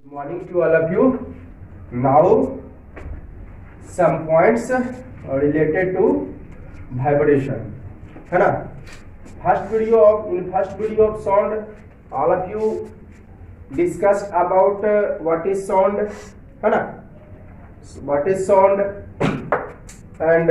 Good morning to all of you. Now some points related to vibration, है ना. First video of sound, all of you discussed about what is sound, है ना. What is sound and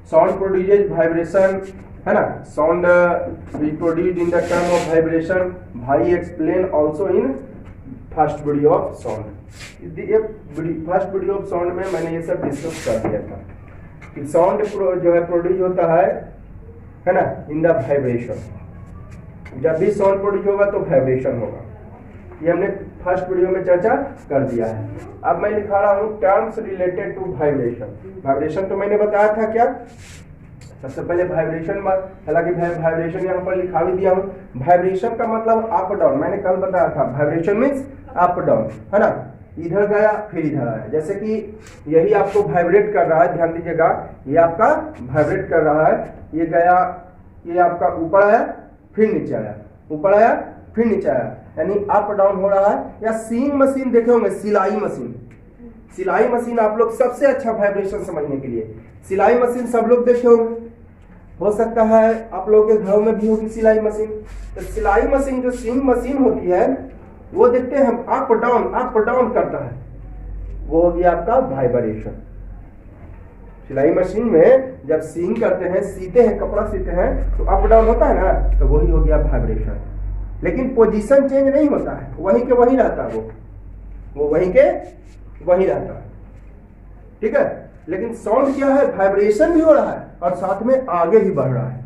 sound produces vibration, है ना. Sound is produced in the term of vibration. भाई explain also in first video of sound. First video of sound में मैंने ये सब discuss कर दिया था कि साउंड जो है प्रोड्यूस होता है ना, इन द वाइब्रेशन. जब भी साउंड प्रोड्यूस होगा तो वाइब्रेशन होगा. ये हमने फर्स्ट वीडियो में चर्चा कर दिया है. अब मैं लिखा रहा हूँ terms related to vibration. Vibration तो मैंने बताया था क्या, सबसे पहले वाइब्रेशन, हालांकि वाइब्रेशन यहाँ पर लिखा भी दिया हूँ. वाइब्रेशन का मतलब अप डाउन, मैंने कल बताया था. वाइब्रेशन मीन्स अप डाउन, है ना. इधर गया फिर इधर आया. जैसे कि यही आपको वाइब्रेट कर रहा है, ध्यान दीजिएगा, ये आपका वाइब्रेट कर रहा है. ये गया, ये आपका ऊपर आया फिर नीचे आया, ऊपर आया फिर नीचे आया, यानी अप डाउन हो रहा है. या सीइंग मशीन देखे होंगे, सिलाई मशीन. सिलाई मशीन आप लोग सबसे अच्छा वाइब्रेशन समझने के लिए, सिलाई मशीन सब लोग देखे होंगे. हो सकता है आप लोगों के घरों में भी होगी सिलाई मशीन. तो सिलाई मशीन जो सीइंग मशीन होती है वो देखते हैं हम अप डाउन करता है, वो हो गया आपका वाइब्रेशन. सिलाई मशीन में जब सीइंग करते हैं, सीते हैं, कपड़ा सीते हैं, तो अप डाउन होता है ना, तो वही हो गया वाइब्रेशन. लेकिन पोजीशन चेंज नहीं होता है, वहीं के वहीं रहता है, वो वहीं के वहीं रहता है. ठीक है. लेकिन साउंड क्या है, वाइब्रेशन भी हो रहा है और साथ में आगे भी बढ़ रहा है.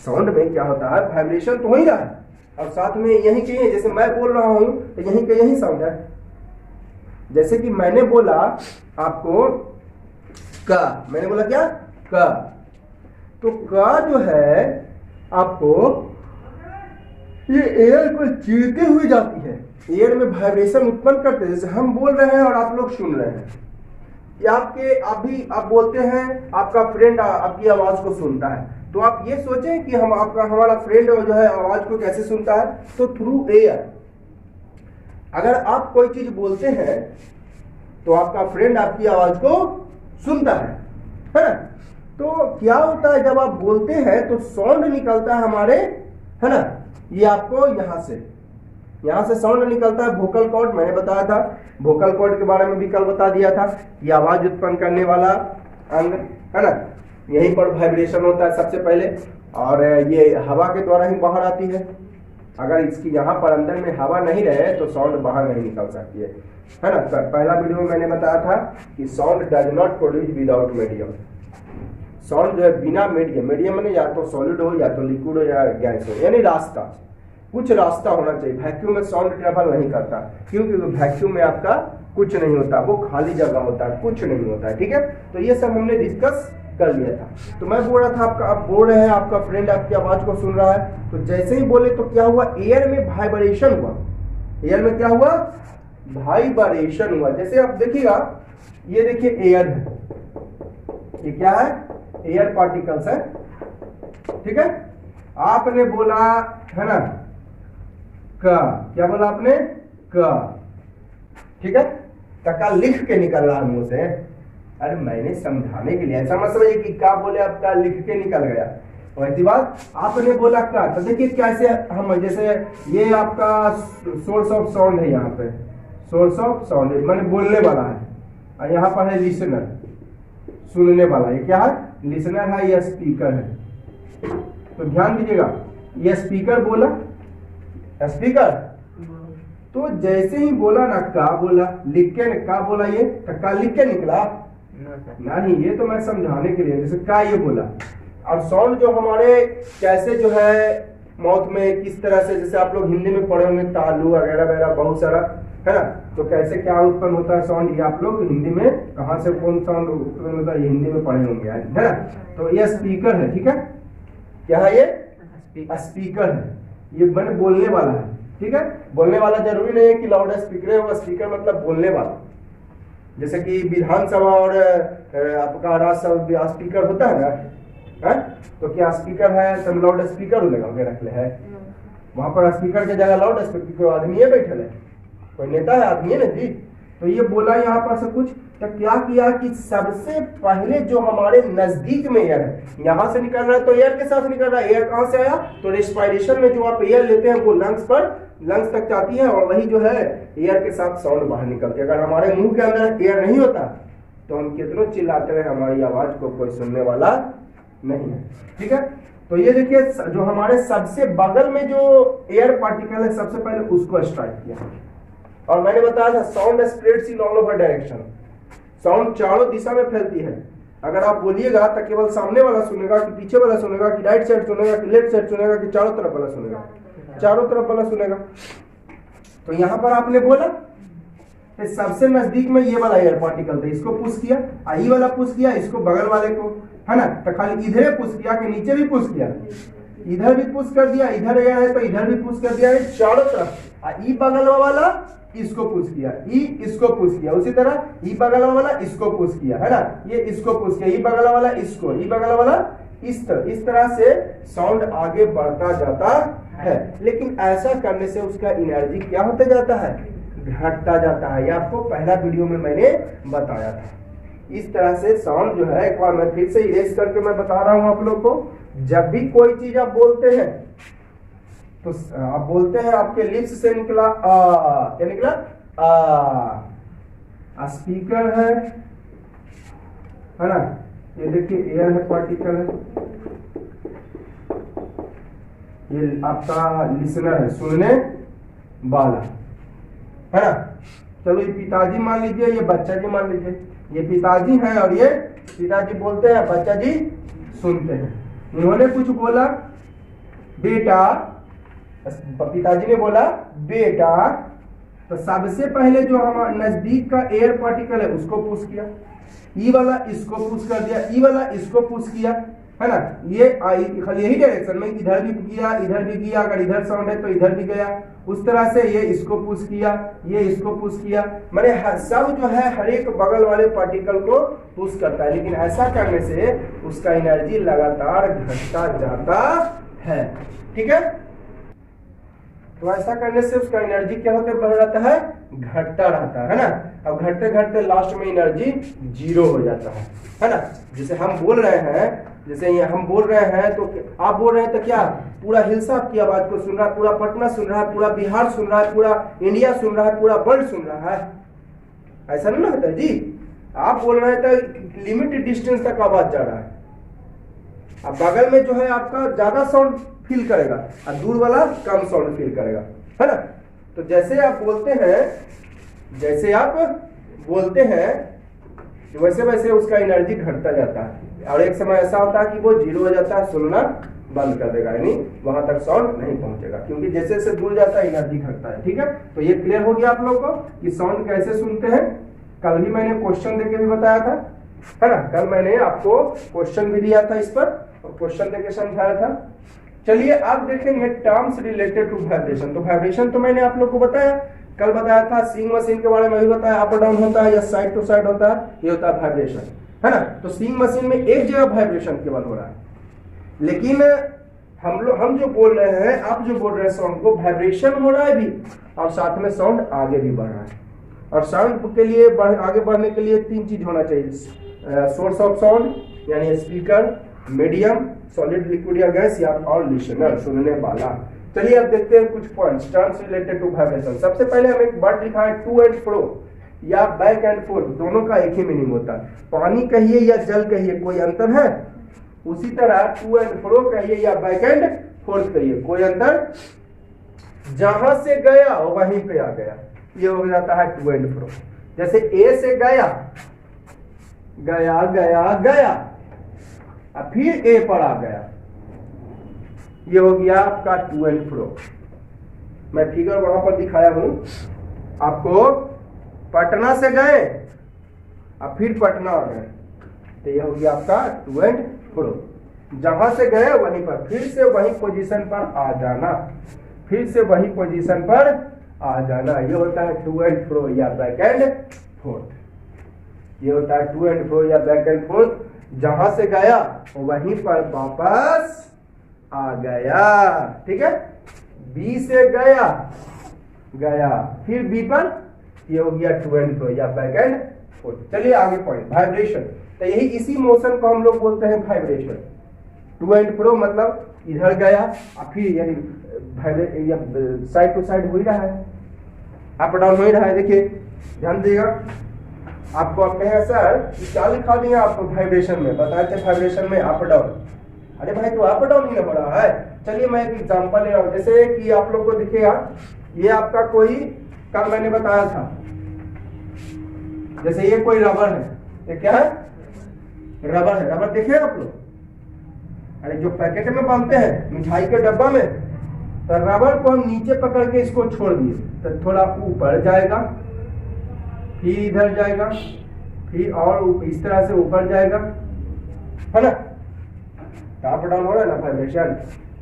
साउंड में क्या होता है, वाइब्रेशन तो हो ही रहा है और साथ में यहीं के यहीं, जैसे मैं बोल रहा हूं तो यहीं के यहीं साउंड है. जैसे कि मैंने बोला आपको का, मैंने बोला क्या, का, तो का जो है आपको ये एयर को चीरते हुए जाती है, एयर में वाइब्रेशन उत्पन्न करते हैं. जैसे हम बोल रहे हैं और आप लोग सुन रहे हैं, या आप बोलते हैं, आपका फ्रेंड आपकी आवाज को सुनता है, तो आप ये सोचें कि हमारा फ्रेंड जो है आवाज को कैसे सुनता है, तो थ्रू एयर. अगर आप कोई चीज बोलते हैं तो आपका फ्रेंड आपकी आवाज को सुनता है ना. तो क्या होता है, जब आप बोलते हैं तो साउंड निकलता है हमारे, है ना, ये आपको यहाँ से साउंड निकलता है. वोकल कॉर्ड मैंने बताया था, वोकल कॉर्ड के बारे में भी कल बता दिया था. ये आवाज उत्पन्न करने वाला अंग, है ना, यहीं पर वाइब्रेशन होता है सबसे पहले, और ये हवा के द्वारा ही बाहर आती है. अगर इसकी यहाँ पर अंदर में हवा नहीं रहे तो साउंड बाहर नहीं निकल सकती है ना. पहला वीडियो में मैंने बताया था कि sound does not produce without medium. Sound जो है बिना मीडियम में, या तो सॉलिड हो, या तो लिक्विड हो, या गैस हो, यानी रास्ता, कुछ रास्ता होना चाहिए. वैक्यूम में साउंड ट्रेवल नहीं करता, क्योंकि वैक्यूम में आपका कुछ नहीं होता, वो खाली जगह होता है, कुछ नहीं होता है. ठीक है. तो ये सब हमने डिस्कस कर लिया था. तो मैं बोल रहा था, आप बोल रहे हैं, आपका फ्रेंड आपकी आवाज को सुन रहा है, तो जैसे ही बोले तो क्या हुआ, एयर में वाइब्रेशन हुआ. एयर में क्या हुआ, वाइब्रेशन हुआ. जैसे आप देखिएगा, ये देखिए एयर है, ये क्या है, एयर पार्टिकल्स है. ठीक है. आपने बोला, है ना, का, क्या बोला आपने, का. ठीक है. टका लिख के निकल रहा मुंह से. अरे मैंने समझाने के लिए, ऐसा मत समझिए कि का बोले आप का लिख के निकल गया. वैसी बात, आपने बोला का, तो देखिए कैसे हम, जैसे ये आपका सोर्स ऑफ साउंड है, यहाँ पे सोर्स ऑफ साउंड मैंने बोलने वाला है, और यहाँ पर है लिसनर, सुनने वाला. ये क्या है, लिसनर है, ये स्पीकर है. तो ध्यान दीजिएगा, ये स्पीकर बोला, स्पीकर, तो जैसे ही बोला ना, का बोला, लिख के का बोला, ये का लिख के निकला नहीं. ये तो मैं समझाने के लिए, जैसे का ये बोला. और साउंड जो हमारे कैसे जो है माउथ में किस तरह से, जैसे आप लोग हिंदी में पढ़े होंगे, तालू वगैरह वगैरह बहुत सारा, है ना. तो कैसे क्या उत्पन्न होता है साउंड, ये आप लोग हिंदी में कहाँ से कौन साउंड उत्पन्न होता है, ये हिंदी में पढ़े होंगे, है ना. तो ये स्पीकर है. ठीक है. क्या है, ये स्पीकर है, ये मैंने बोलने वाला है. ठीक है. बोलने वाला जरूरी नहीं है कि लाउड स्पीकर है, स्पीकर मतलब बोलने वाला. जैसे कि विधानसभा और आपका राज्यसभा स्पीकर होता है ना, है? तो क्या स्पीकर है, सब लाउड स्पीकर लगा के रख ले है, वहां पर स्पीकर की जगह लाउड स्पीकर, कोई आदमी है बैठल है, कोई नेता है, आदमी है ना जी। तो ये बोला यहाँ पर सब कुछ, तो क्या किया कि सबसे पहले जो हमारे नजदीक में एयर है, यहाँ से निकल रहा है तो एयर के साथ निकल रहा है। एयर कहाँ से आया, तो रेस्पिरेशन में जो आप एयर लेते हैं वो लंग्स तक जाती है, और वही जो है एयर के साथ साउंड बाहर निकलती है। अगर हमारे मुंह के अंदर एयर नहीं होता तो हम कितनों चिल्लाते हैं, हमारी आवाज को कोई सुनने वाला नहीं है। ठीक है, तो ये देखिए जो हमारे सबसे बगल में जो एयर पार्टिकल है, सबसे पहले उसको स्ट्राइक किया। और मैंने बताया था sound spreads in all over direction, sound चारों दिशा में फैलती है। अगर आप बोलिएगा तो केवल सामने वाला सुनेगा कि पीछे वाला सुनेगा कि राइट साइड सुनेगा कि लेफ्ट साइड सुनेगा कि चारों तरफ वाला सुनेगा, चारों तरफ वाला सुनेगा। तो यहाँ पर आपने बोला सबसे नजदीक में ये वाला एयर पार्टिकल था, इसको पुश किया, आई वाला पुश किया, इसको बगल वाले को, है ना, तो खाली इधर पुश किया कि नीचे भी पुश किया, इधर भी पुश कर दिया, इधर एयर है तो इधर भी पुश कर दिया, चारों तरफ। ई बगल वाला इसको पुश किया, ई इसको पुश किया, उसी तरह ई बगल वाला इसको पुश किया, है ना, ये इसको पुश किया, ई बगल वाला इसको, ई बगल वाला इस तरह से साउंड आगे बढ़ता जाता है। लेकिन ऐसा करने से उसका एनर्जी क्या होता जाता है, घटता जाता है। ये आपको पहला वीडियो में मैंने बताया था। इस तरह से साउंड जो है, एक बार मैं फिर से इरेज करके मैं बता रहा हूं आप लोग को, जब भी कोई चीज आप बोलते हैं तो आप बोलते हैं आपके लिप्स से निकला क्या निकला, स्पीकर है ना, ये देखिए एयर है, पार्टिकल है, ये आपका लिसनर है, सुनने वाला, है ना। चलो ये पिताजी मान लीजिए, ये बच्चा जी मान लीजिए, ये पिताजी हैं और ये पिताजी बोलते हैं, बच्चा जी सुनते हैं। उन्होंने कुछ बोला, बेटा, पिताजी ने बोला बेटा, तो सबसे पहले जो हमारे नजदीक का एयर पार्टिकल है उसको पुश किया, ई वाला इसको पुश कर दिया, ई वाला इसको पुश किया, है ना। ये खाली यही डायरेक्शन में, इधर भी किया, इधर भी किया, अगर इधर साउंड है तो इधर भी गया, उस तरह से ये इसको पुश किया, ये इसको पुश किया, मैंने सब जो है हर एक बगल वाले पार्टिकल को पुश करता है। लेकिन ऐसा करने से उसका एनर्जी लगातार घटता जाता है। ठीक है, तो ऐसा करने से उसका एनर्जी क्या होता बढ़ जाता है, घटता रहता है ना। अब घटते घटते लास्ट में एनर्जी 0 हो जाता है ना। जैसे हम बोल रहे हैं, जैसे ये हम बोल रहे हैं तो आप बोल रहे हैं तो क्या पूरा हिल्सा आपकी आवाज को सुन रहा है, पूरा पटना सुन रहा है, पूरा बिहार सुन रहा है, पूरा इंडिया सुन रहा है, पूरा वर्ल्ड सुन रहा है, ऐसा नहीं ना होता जी। आप बोल रहे हैं तो लिमिटेड डिस्टेंस तक आवाज जा रहा है, अब बगल में जो है आपका ज्यादा साउंड फील करेगा और दूर वाला कम साउंड फील करेगा, है ना। तो जैसे आप बोलते हैं वैसे वैसे उसका एनर्जी घटता जाता है, और एक समय ऐसा होता है कि वो 0 हो जाता है, सुनना बंद कर देगा, यानी वहां तक साउंड नहीं पहुंचेगा, क्योंकि जैसे जैसे दूर जाता है एनर्जी घटता है। ठीक है, तो ये क्लियर हो गया आप लोग को कि साउंड कैसे सुनते हैं। कल भी मैंने क्वेश्चन देके भी बताया था, है ना, कल मैंने आपको क्वेश्चन भी दिया था इस पर और क्वेश्चन देके समझाया था। चलिए आप देखेंगे टर्म्स रिलेटेड टू वाइब्रेशन। तो वाइब्रेशन तो मैंने आप लोग को बताया, कल बताया था, सीइंग मशीन के बारे में भी बताया, अप और डाउन होता है या साइड टू साइड होता है, ये होता है वाइब्रेशन, है ना। तो सीइंग मशीन में एक जगह वाइब्रेशन केवल हो रहा है, लेकिन हम जो बोल रहे हैं, आप जो बोल रहे हैं, साउंड को वाइब्रेशन हो रहा है भी और साथ में साउंड आगे भी बढ़ रहा है। और साउंड के लिए आगे बढ़ने के लिए 3 चीज होना चाहिए, सोर्स ऑफ साउंड यानी स्पीकर, मीडियम सॉलिड लिक्विड या गैस, या और लिसनर सुनने वाला। चलिए अब देखते हैं कुछ points terms related to vibration. सबसे पहले हम एक वर्ड लिखा है टू एंड फ्रो या बैक एंड फोर्थ, दोनों का एक ही मीनिंग होता है। पानी कहिए या जल कहिए, कोई अंतर है? उसी तरह टू एंड फ्रो कहिए या बैक एंड फोर्थ कहिए, कोई अंतर? जहां से गया वहीं पे आ गया, ये हो जाता है टू एंड फ्रो। जैसे ए से गया, गया गया गया, अब फिर ए पर आ गया, ये हो गया आपका टू एंड फ्रो। मैं फिगर वहां पर दिखाया हूं आपको, पटना से गए अब फिर पटना आ गए, तो ये हो गया आपका टू एंड फ्रो। जहां से गए वहीं पर फिर से वही पोजीशन पर आ जाना, फिर से वही पोजीशन पर आ जाना, ये होता है टू एंड फ्रो या बैक एंड फोर्थ। ये होता है टू एंड फ्रो या बैक एंड फोर्थ। जहां से गया वहीं पर वापस आ गया, ठीक है। बी से गया गया, फिर बी पर, ये हो गया टू एंड फ्रो या बैक एंड फोर्थ। चलिए आगे पॉइंट वाइब्रेशन। तो यही इसी मोशन को हम लोग बोलते हैं वाइब्रेशन। टू एंड फ्रो मतलब इधर गया और फिर यानी साइड टू साइड हो ही रहा है, अप डाउन हो ही रहा है। देखिए ध्यान दीजिएगा, आपको आप कहेंगे सर क्या लिखा दिए आप वाइब्रेशन में, बताए थे वाइब्रेशन में अप डाउन। अरे भाई तो अप डाउन ही ना हो रहा है। चलिए मैं एक एग्जांपल ले रहा हूँ, जैसे कि आप लोग को दिखेगा ये आपका कोई, कल मैंने बताया था, जैसे ये कोई रबर है, ये क्या है, रबर है। रबर देखे आप लोग, अरे जो पैकेट में बांधते हैं मिठाई के डब्बा में, तो रबर को हम नीचे पकड़ के इसको छोड़ दिए तो थोड़ा ऊपर जाएगा, फिर इधर जाएगा, फिर और इस तरह से ऊपर जाएगा, है ना। अप डाउन हो रहा है ना, वाइब्रेशन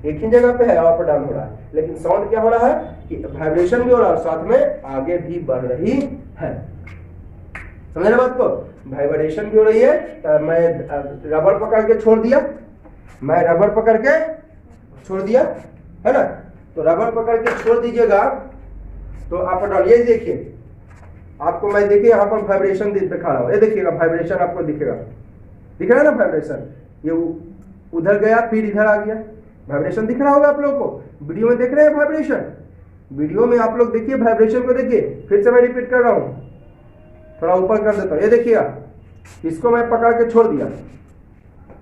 एक ही जगह पे है, अप डाउन हो रहा है। लेकिन साउंड क्या हो रहा है कि वाइब्रेशन भी हो रहा है और साथ में आगे भी बढ़ रही है। समझ रहे बात को, वाइब्रेशन भी हो रही है। तो मैं रबर पकड़ के छोड़ दिया, मैं रबर पकड़ के छोड़ दिया, है ना। तो रबर पकड़ के छोड़ दीजिएगा तो अप डाउन, ये देखिए आपको मैं देखिए यहाँ पर वाइब्रेशन दिखा रहा हूँ, ये देखिएगा वाइब्रेशन आपको दिखेगा, दिख रहा है ना वाइब्रेशन, ये उधर गया फिर इधर आ गया, वाइब्रेशन दिख रहा होगा आप लोगों को। वीडियो में देख रहे हैं वाइब्रेशन, वीडियो में आप लोग देखिए वाइब्रेशन को, देखिए फिर से मैं रिपीट कर रहा हूँ, थोड़ा ऊपर कर देता हूँ। ये देखिएगा, इसको मैं पकड़ के छोड़ दिया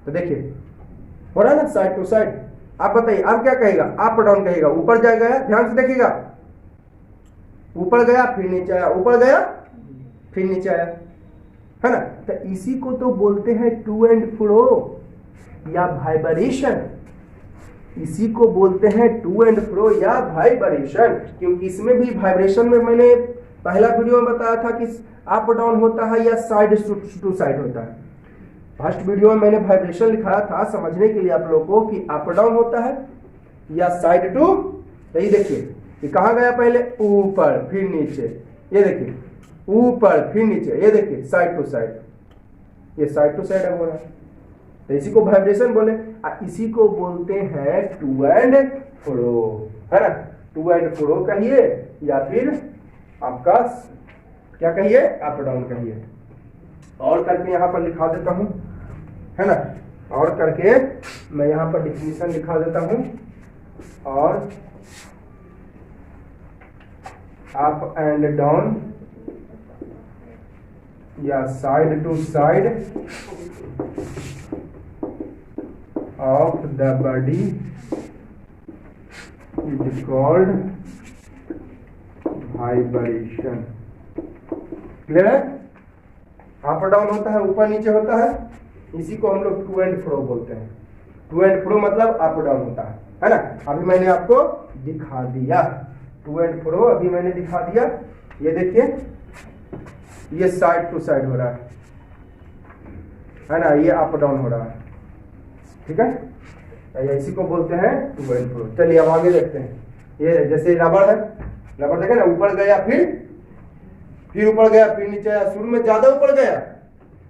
तो देखिए हो रहा है ना साइड टू साइड। आप बताइए आप क्या कहेगा, अप डाउन कहेगा, ऊपर जाएगा, ध्यान से देखिएगा, ऊपर गया फिर नीचे आया, ऊपर गया फिर नीचे आया, है ना। तो इसी को तो बोलते हैं टू एंड फ्रो या वाइब्रेशन, इसी को बोलते हैं टू एंड फ्रो या वाइब्रेशन। क्योंकि इसमें भी वाइब्रेशन में मैंने पहला वीडियो में बताया था कि अप डाउन होता है या साइड टू साइड होता है। फर्स्ट वीडियो में मैंने वाइब्रेशन लिखाया था समझने के लिए आप लोगों को कि अप डाउन होता है या साइड टू। तो ये देखिए ये कहाँ गया, पहले ऊपर फिर नीचे, ये देखिए ऊपर फिर नीचे, ये देखिए साइड टू साइड, ये साइड टू साइड हो रहा है। तो इसी को वाइब्रेशन बोले, इसी को बोलते हैं टू एंड फ्रो, है ना। टू एंड फ्रो कहिए या फिर आपका क्या कहिए, अप डाउन कहिए। और करके यहाँ पर लिखा देता हूँ, है ना, और करके मैं यहाँ पर डिफिनीशन लिखा देता हूँ। और अप एंड डाउन या side to side of the body is called vibration। Clear है, अप डाउन होता है, ऊपर नीचे होता है, इसी को हम लोग टू एंड फ्रो बोलते हैं। टू एंड फ्रो मतलब अप डाउन होता है ना। अभी मैंने आपको दिखा दिया टू एंड फ्रो, अभी मैंने दिखा दिया। ये देखिए ये साइड टू साइड हो रहा है ना, ये अप डाउन हो रहा है, ठीक है। इसी को बोलते हैं टू एंड फ्रो। चलिए अब आगे देखते हैं। ये जैसे रबर है, रबर देखे ना, ऊपर गया फिर ऊपर गया फिर नीचे आया, शुरू में ज्यादा ऊपर गया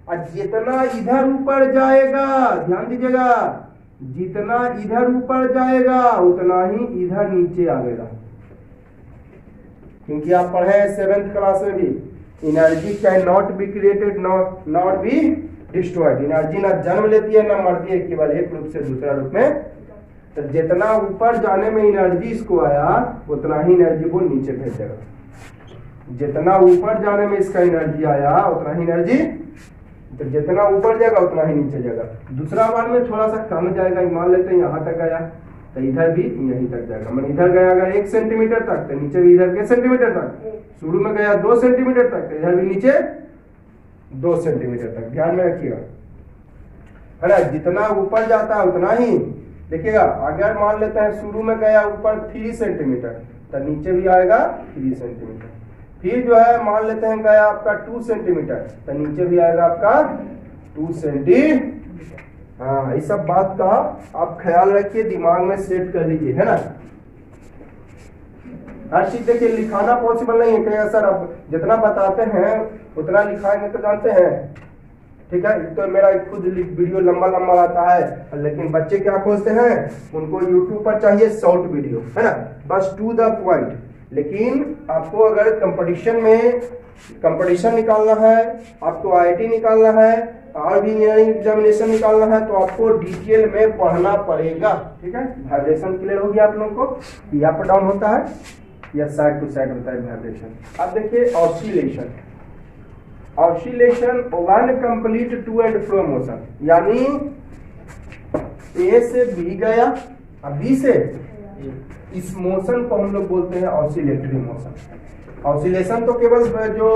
और जितना इधर ऊपर जाएगा, ध्यान दीजिएगा, जितना इधर ऊपर जाएगा उतना ही इधर नीचे आएगा। क्योंकि आप पढ़े 7th क्लास में भी, energy can not be created not be destroyed. Energy ना जन्म लेती है ना मरती है, केवल एक रूप से दूसरा रूप में। तो जितना ऊपर जाने में एनर्जी इसको आया उतना ही एनर्जी वो नीचे भेजेगा, जितना ऊपर जाने में इसका एनर्जी आया उतना ही एनर्जी, तो जितना ऊपर जाएगा उतना ही नीचे जाएगा। दूसरा बार में थोड़ा सा कम जाएगा, मान लेते हैं यहाँ तक गया तो इधर भी यहीं तक जाएगा। मैंने इधर गया अगर 1 सेंटीमीटर तक तो नीचे भी इधर के सेंटीमीटर तक, शुरू में गया 2 सेंटीमीटर तक तो इधर भी नीचे 2 सेंटीमीटर तक। ध्यान में रखिएगा, है ना। जितना ऊपर जाता है उतना ही, देखिएगा अगर मान लेते हैं शुरू में गया ऊपर 3 सेंटीमीटर तो नीचे भी आएगा 3 सेंटीमीटर। फिर जो है मान लेते हैं गया आपका 2 सेंटीमीटर तो नीचे भी आएगा आपका 2 सेंटीमीटर। हाँ, इस सब बात का आप ख्याल रखिए, दिमाग में सेट कर लीजिए, है ना। हर चीज देखिए लिखाना पॉसिबल नहीं है। कहेगा सर अब जितना बताते हैं उतना लिखाएंगे तो जानते हैं ठीक है, तो मेरा खुद वीडियो लंबा लंबा आता है, लेकिन बच्चे क्या खोजते हैं, उनको यूट्यूब पर चाहिए शॉर्ट वीडियो, है ना, बस टू द पॉइंट। लेकिन आपको अगर कंपटीशन में कंपटीशन निकालना है, आपको आईआईटी निकालना है और भी इंजीनियरिंग एग्जामिनेशन निकालना है, तो आपको डिटेल में पढ़ना पड़ेगा। ठीक है, वाइब्रेशन क्लियर हो गया आप लोगों को, ये अप डाउन होता है या साइड टू साइड होता है वाइब्रेशन। अब देखिए oscillation. Oscillation one complete to and fro motion, यानी ए से बी गया, अब बी से, इस मोशन को हम लोग बोलते हैं ऑसिलेटरी मोशन। ऑसिलेशन तो केवल जो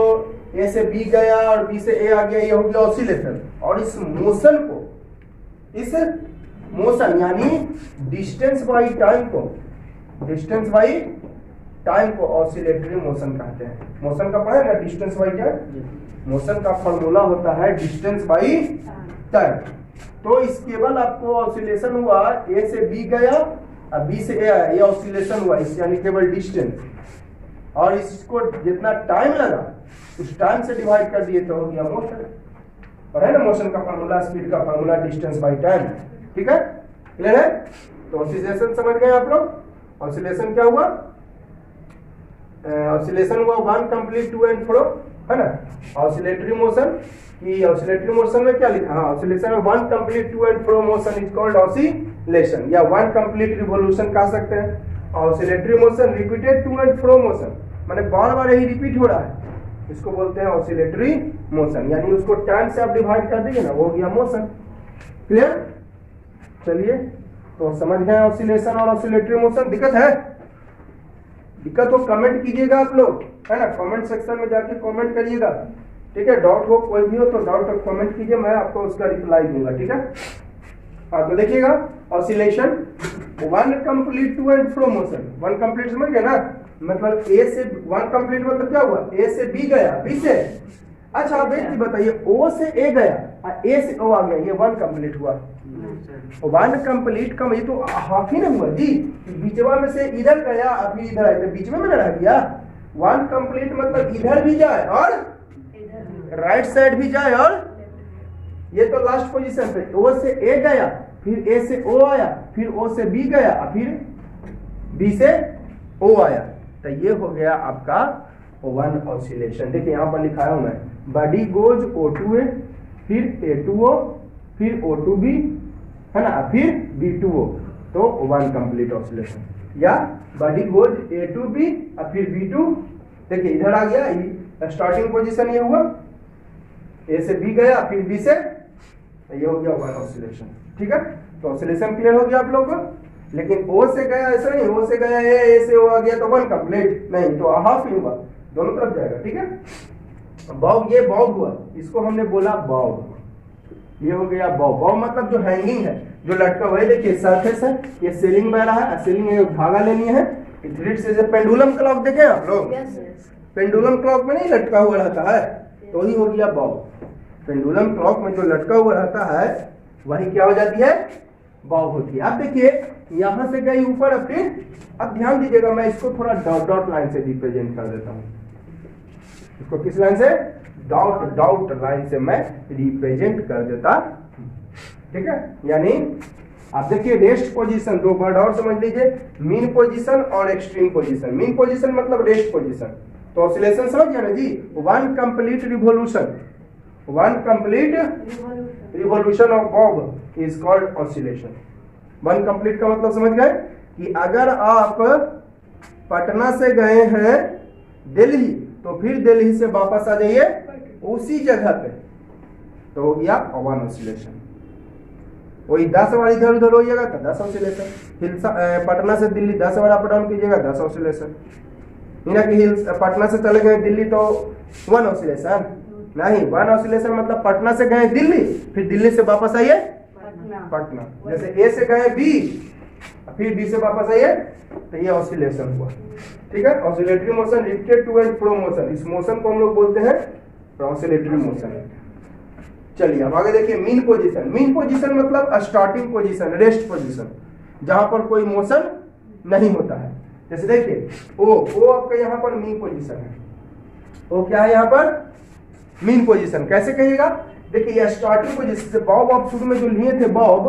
ए से बी गया और बी से ए आ गया, ये हो गया ऑसिलेशन। और इस मोशन को, इस मोशन यानी डिस्टेंस बाई टाइम को, डिस्टेंस बाई टाइम को ऑसिलेटरी मोशन कहते हैं। मोशन का पढ़े ना, डिस्टेंस बाई टाइम, मोशन का फॉर्मूला होता है डिस्टेंस बाई टाइम। तो इस केवल आपको ऑसिलेशन हुआ, ए से बी गया अब बी से ए आया, ये ऑसिलेशन हुआ, इस यानी केवल डिस्टेंस, और इसको जितना टाइम लगा उस टाइम से डिवाइड कर दिए तो हो गया मोशन। और है ना मोशन का फॉर्मूला, स्पीड का फॉर्मूला डिस्टेंस बाय टाइम। ठीक है, क्लियर है? तो ऑसिलेशन समझ गए आप लोग। ऑसिलेशन क्या हुआ? ऑसिलेशन हुआ one complete to and fro, है ना। ऑसिलेटरी मोशन की, ऑसिलेटरी मोशन में क्या लिखा? हाँ, ऑसिलेशन में one complete to and fro motion is called oscillation, या वन कंप्लीट रिवोल्यूशन कह सकते हैं। Oscillatory motion repeated to and fro motion, माने बार बार यही रिपीट हो रहा है, इसको बोलते हैं ऑसिलेटरी मोशन। यानी उसको टाइम से आप डिवाइड कर देंगे ना, वो हो गया मोशन। क्लियर? चलिए, तो समझ गए ऑसिलेशन और ऑसिलेटरी मोशन। दिक्कत है? दिक्कत हो कमेंट कीजिएगा आप लोग, है ना, कमेंट सेक्शन में जाके कमेंट करिएगा। ठीक है, डाउट हो कोई भी हो तो डाउट पर कमेंट कीजिए, मैं आपको उसका रिप्लाई दूंगा। ठीक है, हाँ, तो देखिएगा oscillation one complete to and fro motion. One complete समझ गए ना, मतलब ए से वन कंप्लीट मतलब क्या हुआ? ए से बी गया, बी से, अच्छा आप एक चीज बताइए, ओ से ए गया, ए से ओ आ गया, ये वन कंप्लीट हुआ। वन कंप्लीट का ये तो हाफ ही ना हुआ जी, बीचवा में से इधर गया अभी इधर आया, बीच में रह गया। वन कंप्लीट मतलब इधर भी जाए और राइट साइड भी जाए, और ये तो लास्ट पोजीशन पे ओ से ए गया, फिर ए से ओ आया, फिर ओ से बी गया, फिर बी से ओ आया, तो ये हो गया आपका वन ऑसिलेशन। देखिए यहाँ पर लिखा हूं मैं, बॉडी गोज O2A, फिर A2O, फिर O2B, है ना, फिर B2O, तो वन कंप्लीट ऑसिलेशन। या body goes A to B और फिर B2, देखिए इधर आ गया, स्टार्टिंग पोजीशन ये हुआ, A से B गया फिर B से, ये हो गया वन ऑसिलेशन। ठीक है, तो ऑसिलेशन क्लियर हो गया आप लोगों को। लेकिन O से गया ऐसा नहीं, O से गया A से O आ गया तो वन कंप्लीट नहीं, तो हाफ ही हुआ, दोनों तरफ जाएगा। ठीक है, बॉब, ये बॉब हुआ, इसको हमने बोला बॉब, ये हो गया बॉब। बॉब मतलब जो हैंगिंग है, जो लटका हुआ है। देखिए सरफेस है, ये सीलिंग बह रहा है, सीलिंग में धागा लेनी है, थ्रेड से जो पेंडुलम क्लॉक देखे आप लोग, पेंडुलम क्लॉक में नहीं लटका हुआ रहता है, तो ही हो गया बॉब। पेंडुलम क्लॉक में जो लटका हुआ रहता है वही क्या हो जाती है? बॉब होती है। अब देखिए यहां से गई ऊपर, फिर अब ध्यान दीजिएगा, मैं इसको थोड़ा डॉट डॉट लाइन से रिप्रेजेंट कर देता हूं। इसको किस लाइन से? डॉट डॉट लाइन से मैं रिप्रेजेंट कर देता। ठीक है, यानी आप देखिए रेस्ट पोजीशन, दो वर्ड और समझ लीजिए, मीन पोजीशन और एक्सट्रीम पोजीशन। मीन पोजीशन मतलब रेस्ट पोजीशन, तो ऑसिलेशन समझ गया ना जी। One complete revolution, one complete revolution of bob is called oscillation. One complete का मतलब समझ गए कि अगर आप पटना से गए हैं दिल्ली, तो फिर दिल्ली से वापस आ जाइए उसी जगह पे, तो हो गया वन ऑसिलेशन। वही 10 बार इधर उधर होइएगा तो 10 ऑसिलेशन। हिल्स पटना से दिल्ली 10 बार अप डाउन कीजिएगा 10 ऑसिलेशन। ना कि हिल्स पटना से चले गए दिल्ली तो वन ऑसिलेशन नहीं, वन ऑसिलेशन मतलब पटना से गए दिल्ली, फिर दिल्ली से वापस आइए पटना। जैसे ए से गए बी, फिर बी से वापस आइए, तो ये ऑसिलेशन हुआ। ठीक है, oscillatory motion repeated to and fro motion, इस मोशन को हम लोग बोलते हैं ऑसिलेटरी मोशन। चलिए अब आगे देखिए मीन पोजीशन। मीन पोजीशन मतलब स्टार्टिंग पोजीशन, रेस्ट पोजीशन, जहां पर कोई मोशन नहीं होता है। जैसे देखिए ओ आपका यहाँ पर मीन पोजीशन है, ओ क्या है यहाँ पर? Mean position. कैसे कहिएगा? देखिए ये स्टार्टिंग पोजीशन से बॉब आप शुरू में जो लिए थे बॉब,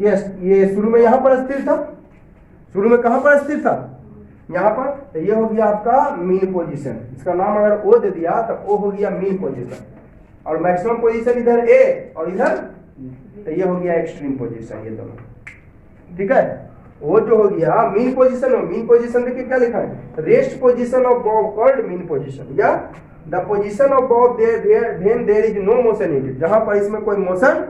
ये शुरू में यहां पर स्थिर था, शुरू में कहां पर स्थिर था, यहां पर। तो ये हो गया आपका मीन पोजीशन, इसका नाम अगर ओ दे दिया तो ओ हो गया मीन पोजीशन, और मैक्सिमम पोजीशन इधर ए और इधर, तो ये हो गया एक्सट्रीम पोजीशन, ये दोनों। ठीक है, वो जो हो गया मीन पोजीशन, मीन पोजीशन देखिए क्या लिखा है, rest position of bob called mean position, या the position of bob when there is no motion in it, जहां पर इसमें कोई मोशन,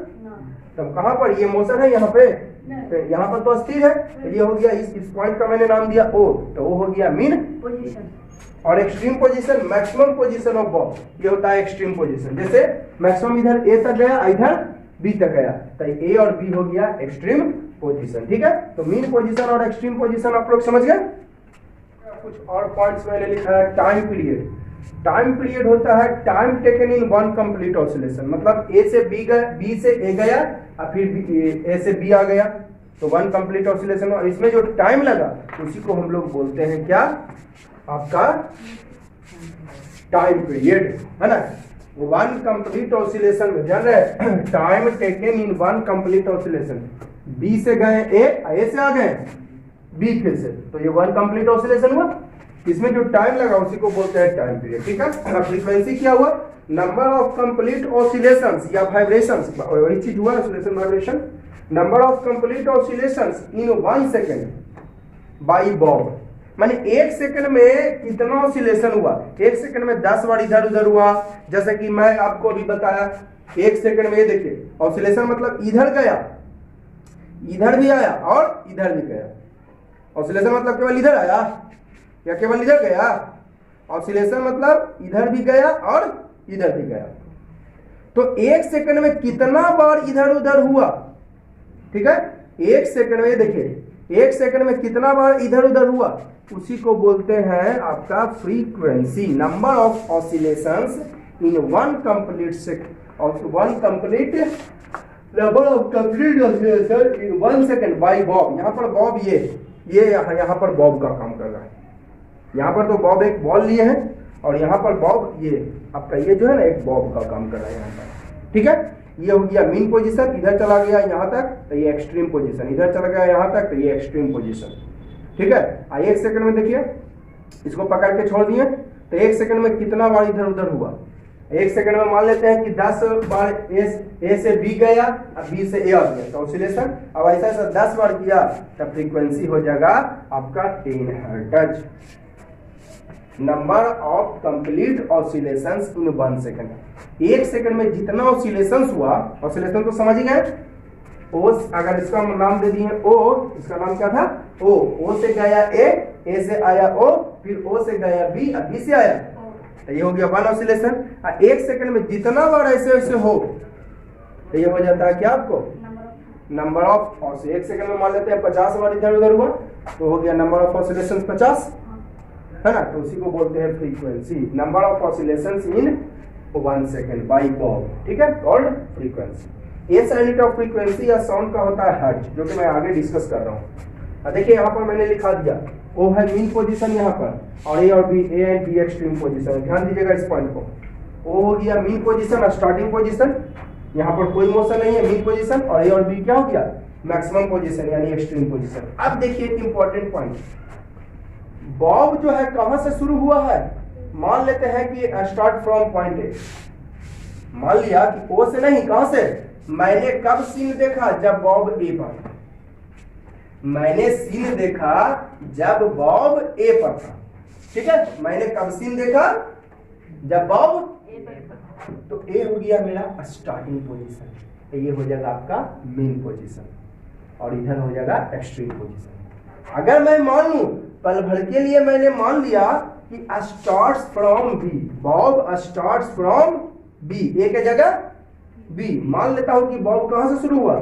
तब कहां पर ये मोशन है, यहाँ पे, तो यहाँ पर तो स्थिर है, तो ये हो गया इस पॉइंट का मैंने नाम दिया ओ, तो वो हो गया मीन पोजीशन। और extreme position maximum position of Bob, ये होता है एक्सट्रीम पोजीशन। जैसे मैक्सिमम इधर ए तक गया, इधर बी तक गया, तो ए और बी हो गया एक्सट्रीम पोजीशन। ठीक है, तो मीन पोजीशन और एक्सट्रीम पोजीशन आप लोग समझ गए। कुछ और पॉइंट्स मैंने लिखा है, टाइम पीरियड। टाइम पीरियड होता है time taken in one complete oscillation, मतलब ए से बी गया, बी से ए गया और फिर ए से बी आ गया, तो वन कंप्लीट ऑसिलेशन। और इसमें जो टाइम लगा उसी को हम लोग बोलते हैं क्या, आपका टाइम पीरियड, है ना। वन कंप्लीट ऑसिलेशन में जान रहे, time taken in one complete oscillation, B से गए ए से आ गए बी फिर से, तो ये वन कंप्लीट ऑसिलेशन हुआ। इसमें जो टाइम लगा उसी को बोलते हैं टाइम पीरियड। ठीक है, फ्रीक्वेंसी क्या हुआ, नंबर ऑफ कंप्लीट ऑसिलेशंस या वाइब्रेशंस, वही चीज हुआ oscillation vibration, number of complete oscillations in 1 second by Bob, माने 1 सेकंड में कितना ऑसिलेशन हुआ। 1 सेकंड में 10 बार इधर उधर हुआ, जैसे कि मैं आपको अभी बताया 1 सेकंड में, ये देखिए ऑसिलेशन मतलब इधर गया, इधर भी आया और इधर भी गया। ऑसिलेशन मतलब केवल इधर आया या केवल इधर गया, ऑसिलेशन मतलब इधर भी गया और इधर भी गया। तो 1 सेकंड में कितना बार इधर उधर हुआ, ठीक है, 1 सेकंड में देखिए 1 सेकंड में कितना बार इधर उधर हुआ, उसी को बोलते हैं आपका frequency, number of oscillations in one complete second, और one complete number of complete oscillation in 1 second by bob. यहाँ पर बॉब ये यहाँ पर बॉब का काम कर रहा है, यहाँ पर तो बॉब एक बॉल लिए हैं और यहाँ पर बॉब ये आपका ये जो है ना एक बॉब का काम कर रहा है यहाँ पर। ठीक है, ये हो गया मीन पोजीशन, इधर चला गया यहाँ तक तो ये एक्सट्रीम पोजीशन, इधर चला गया यहाँ तक तो ये एक्सट्रीम पोजीशन। ठीक है, 1 सेकंड में देखिए इसको पकड़ के छोड़ दिए तो 1 सेकंड में कितना बार इधर उधर हुआ। 1 सेकंड में मान लेते हैं कि 10 बार ए से बी गया और बी से ए आ गया, तो ऑसिलेशन। अब ऐसा ऐसा 10 बार किया तो फ्रीक्वेंसी हो जाएगा आपका 10 hertz. Number of complete oscillations in 1 second, 1 second में जितना ऑसिलेशंस हुआ, ऑसिलेशन तो समझ ही गए, ओ अगर इसका नाम दे दिए ओ, इसका नाम क्या था ओ से गया ए से आया ओ, फिर ओ से गया बी और बी से आया, तो ये हो गया 1 ऑसिलेशन। 1 सेकंड में जितना बार ऐसे ऐसे हो तो ये हो जाता है क्या आपको नंबर ऑफ ऑसिलेशन। 1 सेकंड में मान लेते हैं 50 बार इधर उधर हुआ तो हो गया नंबर ऑफ ऑसिलेशन 50, है ना, तो उसी को बोलते हैं frequency, number of oscillations in 1 second by Bob. ठीक है, called frequency. S unit of frequency या साउंड का होता है हर्ट्ज, जो कि मैं आगे डिस्कस कर रहा हूँ। देखिए यहाँ पर मैंने लिखा दिया ओ है मीन पोजीशन यहाँ पर, और ए और B, A and B extreme position. ध्यान दीजिएगा इस पॉइंट को, ओ हो गया मीन पोजीशन और स्टार्टिंग पोजीशन, यहाँ पर कोई मोशन नहीं है, मीन पोजीशन, और ए और बी क्या हो गया मैक्सिमम पोजीशन यानी एक्सट्रीम पोजीशन। अब देखिए एक इंपॉर्टेंट पॉइंट, बॉब जो है कहां से शुरू हुआ है, मान लेते हैं कि स्टार्ट फ्रॉम पॉइंट ए, मान लिया कि ओ से नहीं, कहां से, मैंने कब सीन देखा जब बॉब ए पर, मैंने सीन देखा जब बॉब ए पर था। ठीक है, मैंने कब सीन देखा जब बॉब ए पर, तो ए हो गया मेरा स्टार्टिंग पोजीशन, तो ये हो जाएगा आपका मेन पोजीशन और इधर हो जाएगा एक्सट्रीम पोजीशन। अगर मैं मान लूं पल भर के लिए मैंने मान लिया कि starts from B, bob starts from B, A के जगह बी, मान लेता हूं कि बॉब कहां से शुरू हुआ,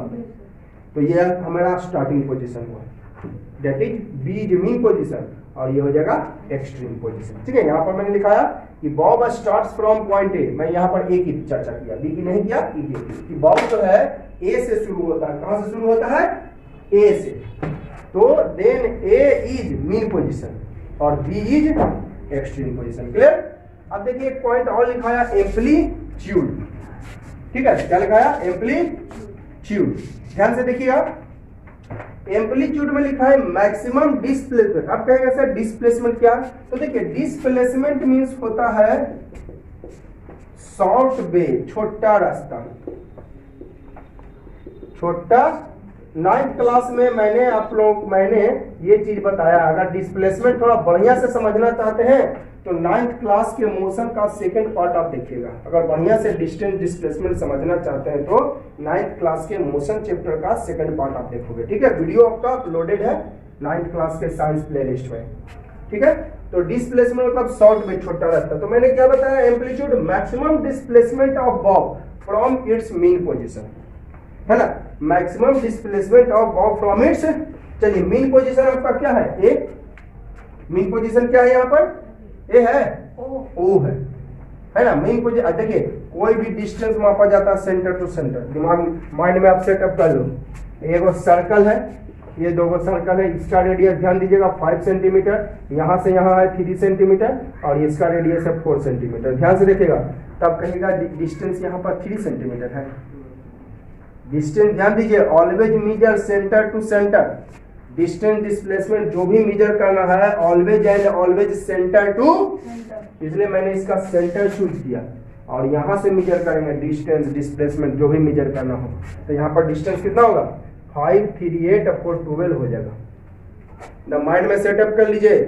तो ये हमारा स्टार्टिंग पोजीशन हुआ, that is B is mean position और ये हो जाएगा एक्सट्रीम पोजीशन। ठीक है, यहाँ पर मैंने लिखाया कि Bob starts from point A, मैं यहाँ पर ए की चर्चा किया, बी की नहीं किया, ई की, कि बॉब जो है ए से शुरू होता है, कहां से शुरू होता है, ए से, तो then A is mean position और B is extreme position. Clear. अब देखिए एक पॉइंट और लिखाया एम्पलीट्यूड, ठीक है, क्या लिखा है? एम्पलीट्यूड। ध्यान से देखिएगा, एम्पलीट्यूड में लिखा है मैक्सिमम डिस्प्लेसमेंट। अब कहेंगे सर डिस्प्लेसमेंट क्या? तो देखिए डिस्प्लेसमेंट मींस होता है शॉर्ट वे, छोटा रास्ता, छोटा। 9th क्लास में मैंने ये चीज बताया। अगर डिस्प्लेसमेंट थोड़ा बढ़िया से समझना चाहते हैं तो 9th क्लास के मोशन का सेकंड पार्ट आप देखिएगा। अगर बढ़िया से डिस्टेंस डिस्प्लेसमेंट समझना चाहते हैं तो 9th क्लास के मोशन चैप्टर का सेकंड पार्ट आप देखोगे। ठीक है, वीडियो आपका अपलोडेड है 9th क्लास के साइंस प्लेलिस्ट में। ठीक है, तो डिस्प्लेसमेंट मतलब शॉर्ट में, छोटा रास्ता। तो मैंने क्या बताया? Amplitude maximum displacement of bob from its mean position, है ना? Maximum displacement of bob from it's, चलिए मीन पोजीशन आपका क्या है? ए। मीन पोजीशन क्या है यहाँ पर? ए है, ओ है ना? Mean position. देखिए कोई भी डिस्टेंस मापा जाता है सेंटर टू सेंटर, दिमाग माइंड में आप सेटअप कर लो। एक सर्कल है, ये दो सर्कल है, इसका रेडियस ध्यान दीजिएगा 5 सेंटीमीटर, यहाँ से यहाँ है 3 सेंटीमीटर और इसका रेडियस है 4 सेंटीमीटर। ध्यान से देखिएगा, तब कहेगा डिस्टेंस यहाँ पर 3 सेंटीमीटर है। डिस्टेंस ध्यान दीजिए, always measure centre to centre. Distance displacement जो भी मेजर करना है always and always centre to, इसलिए मैंने इसका सेंटर चूज किया। और यहाँ से मेजर करेंगे डिस्टेंस डिस्प्लेसमेंट जो भी मेजर करना हो। तो यहाँ पर डिस्टेंस कितना होगा? 538/12 हो जाएगा। द माइंड में सेटअप कर लीजिए,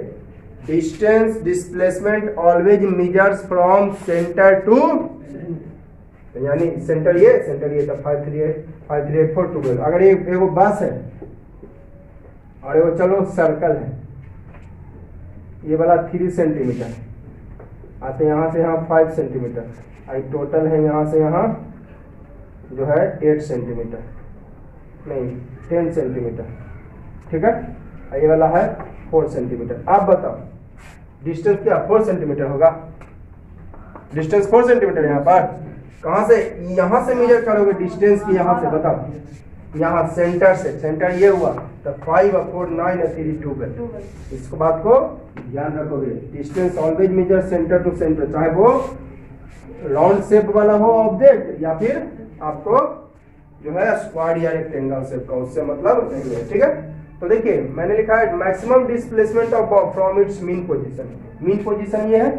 distance displacement always measures from centre to, यानी सेंटर ये तो 538/12। अगर ये एगो बस है और एगो चलो सर्कल है, ये वाला 3 सेंटीमीटर, आते यहाँ से यहाँ 5 सेंटीमीटर, आई टोटल है यहाँ से यहाँ जो है 8 सेंटीमीटर, नहीं 10 सेंटीमीटर। ठीक है, ये वाला है 4 सेंटीमीटर। आप बताओ डिस्टेंस क्या 4 सेंटीमीटर होगा? डिस्टेंस 4 सेंटीमीटर यहाँ पर कहाँ से? यहाँ से मेजर करोगे डिस्टेंस की, यहाँ से बताओ, यहाँ सेंटर से, सेंटर ये हुआ तो 5 और 4 9 और 3 12। इसको बात को ध्यान रखोगे। Distance always measure centre to centre, चाहे वो राउंड शेप वाला हो ऑब्जेक्ट या फिर आपको जो है स्क्वायर या रेक्टेंगल शेप का, उससे मतलब नहीं है। ठीक है, तो देखिए मैंने लिखा है maximum displacement of from its mean position. Mean position ये है,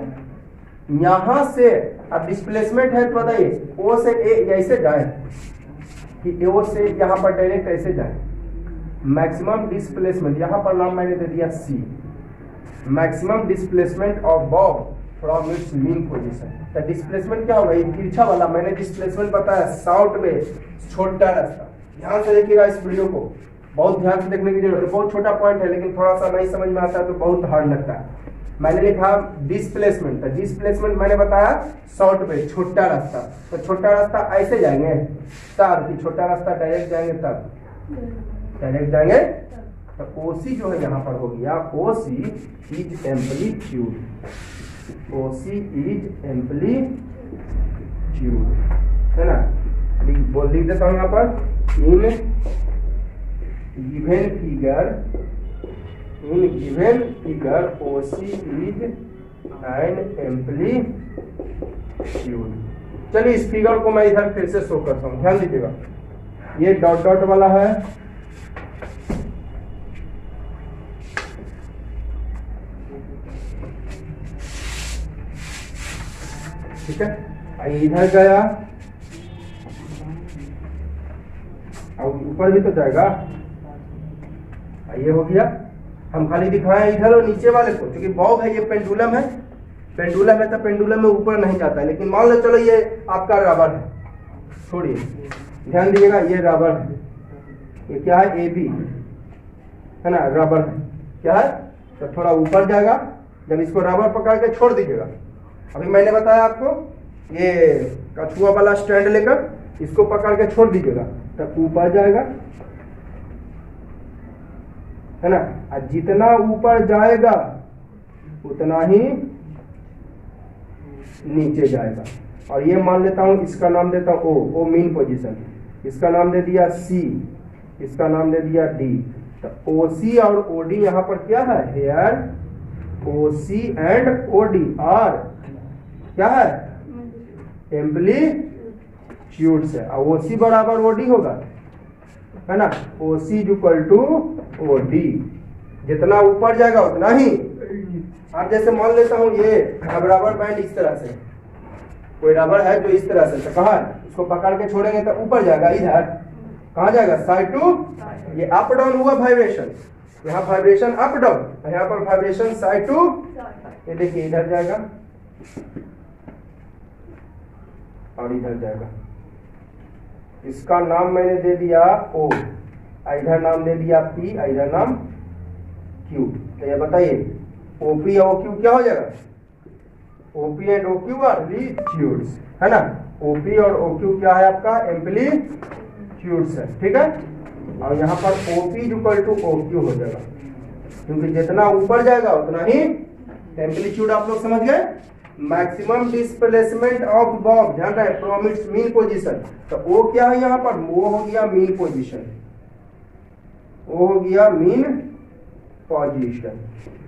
यहां से अब डिस्प्लेसमेंट है तो बताइए ओ से ए ऐसे जाए कि ओ से यहां पर डायरेक्ट ऐसे जाए। मैक्सिमम डिस्प्लेसमेंट यहां पर नाम मैंने दे दिया C, maximum displacement of bob from its mean position. तो डिस्प्लेसमेंट क्या होगा? ये तिरछा वाला मैंने डिस्प्लेसमेंट बताया, शॉर्ट वे, छोटा रास्ता। ध्यान से देखिएगा इस वीडियो को, बहुत ध्यान से देखने की जरूरत है। बहुत छोटा पॉइंट है लेकिन थोड़ा सा नहीं समझ में आता है तो बहुत हार्ड लगता है। मैंने लिखा डिस्प्लेसमेंट, तो डिस्प्लेसमेंट मैंने बताया शॉर्ट वे, छोटा रास्ता। तो छोटा रास्ता ऐसे जाएंगे तब कि छोटा रास्ता डायरेक्ट जाएंगे तब, डायरेक्ट जाएंगे तो ओसी जो है यहाँ पर हो गया, ओसी is amplitude, OC is amplitude, है ना? लिख देता हूँ यहाँ पर, in given figure OC is an amplitude. चलिए इस फिगर को मैं इधर फिर से शो करता हूँ, ध्यान दीजिएगा। ये डॉट डॉट वाला है, ठीक है, इधर गया, अब ऊपर भी तो जाएगा, ये हो गया। हम खाली दिखाएं इधर और नीचे वाले को, क्योंकि बॉब है, ये पेंडुलम है, पेंडुलम है तो पेंडुलम में ऊपर नहीं जाता है। लेकिन मान लो चलो ये आपका रबर है, छोड़िए, ध्यान दीजिएगा, ये रबर है, ये क्या है? ए बी है ना, रबर है, क्या है? तो थोड़ा ऊपर जाएगा, जब इसको रबर पकड़ के छोड़ दीजिएगा। अभी मैंने बताया आपको, ये कछुआ वाला स्टैंड लेकर इसको पकड़ के छोड़ दीजिएगा तब ऊपर जाएगा, है ना? और जितना ऊपर जाएगा उतना ही नीचे जाएगा। और ये मान लेता हूं, इसका नाम देता हूं ओ मीन पोजीशन, इसका नाम दे दिया सी, इसका नाम दे दिया डी। तो ओसी और ओडी यहाँ पर क्या है? Here OC and OD are क्या है? ट्यूड्स है, और ओसी बराबर ओडी होगा, है ना। ओसी इक्वल टू ओडी, जितना ऊपर जाएगा उतना ही। अब जैसे मान लेता हूँ ये रबर बैंड इस तरह से, कोई रबर है जो इस तरह से, तो कहाँ है, उसको पकड़ के छोड़ेंगे तो ऊपर जाएगा, इधर कहाँ जाएगा, साइड टू, ये अप डाउन हुआ वाइब्रेशन, यहाँ वाइब्रेशन अप डाउन, यहाँ पर वाइब्रेशन साइड टू, ये देखिए इधर जाएगा और इधर जाएगा। इसका नाम मैंने दे दिया O, इधर नाम दे दिया P, इधर नाम Q। तो ये बताइए OP और OQ क्या हो जाएगा, OP एंड OQ आर ट्यूड्स, है ना। OP और OQ क्या है आपका, एम्पलीट्यूड्स है, ठीक है। और यहाँ पर OP इक्वल टू OQ हो जाएगा, क्योंकि जितना ऊपर जाएगा उतना ही एम्पलीट्यूड। आप लोग समझ गए। मैक्सिमम डिस्प्लेसमेंट ऑफ बॉब, ध्यान रहे, फ्रॉम इट्स मीन पोजीशन, तो O क्या है यहाँ पर, वो हो गया मीन पोजीशन, वो हो गया मीन पोजीशन,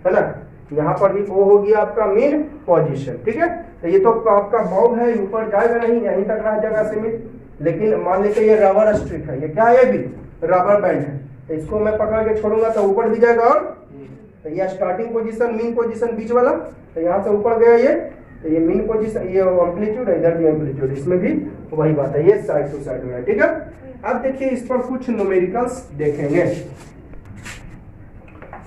है ना। यहाँ पर भी O हो गया आपका मीन पोजीशन, ठीक है। तो ये तो आपका बॉब है, ऊपर जाएगा नहीं, यहीं तक रह जाएगा सीमित। लेकिन मान लीजिए ये रबर स्ट्रिप है, ये क्या है, ये भी रबर बैंड है, तो इसको मैं पकड़ के छोड़ूंगा तो ऊपर भी जाएगा, और तो ये स्टार्टिंग पोजीशन, मीन पोजीशन बीच वाला, तो यहाँ से ऊपर गया ये, तो ये मीन पोजीशन, ये एम्पलीट्यूड है, इधर भी एम्पलीट्यूड, इसमें भी वही बात है, ये साइड टू साइड हो रहा है, ठीक है। अब देखिए इस पर कुछ न्यूमेरिकल्स देखेंगे।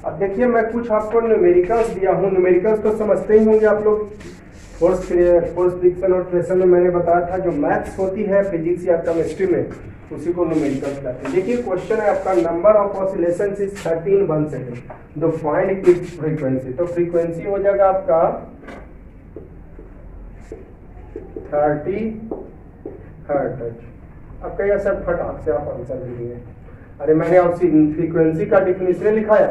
अब देखिए मैं कुछ आपको न्यूमेरिकल्स दिया हूँ, न्यूमेरिकल्स तो समझते ही होंगे आप लोग, फोर्स फ्रिक्शन और प्रेशर में मैंने बताया था, जो मैथ्स होती है फिजिक्स या केमिस्ट्री में, उसी को न्यूमेरिकल्स कहते हैं। देखिए क्वेश्चन है आपका, number of oscillations is 13 1 second, the find its frequency. तो फ्रीक्वेंसी हो जाएगा आपका 30 हर्ट्ज। अब कहिए सर फटाक से आप आंसर दीजिए, अरे मैंने आपसे फ्रीक्वेंसी का डिफिनीशन लिखाया,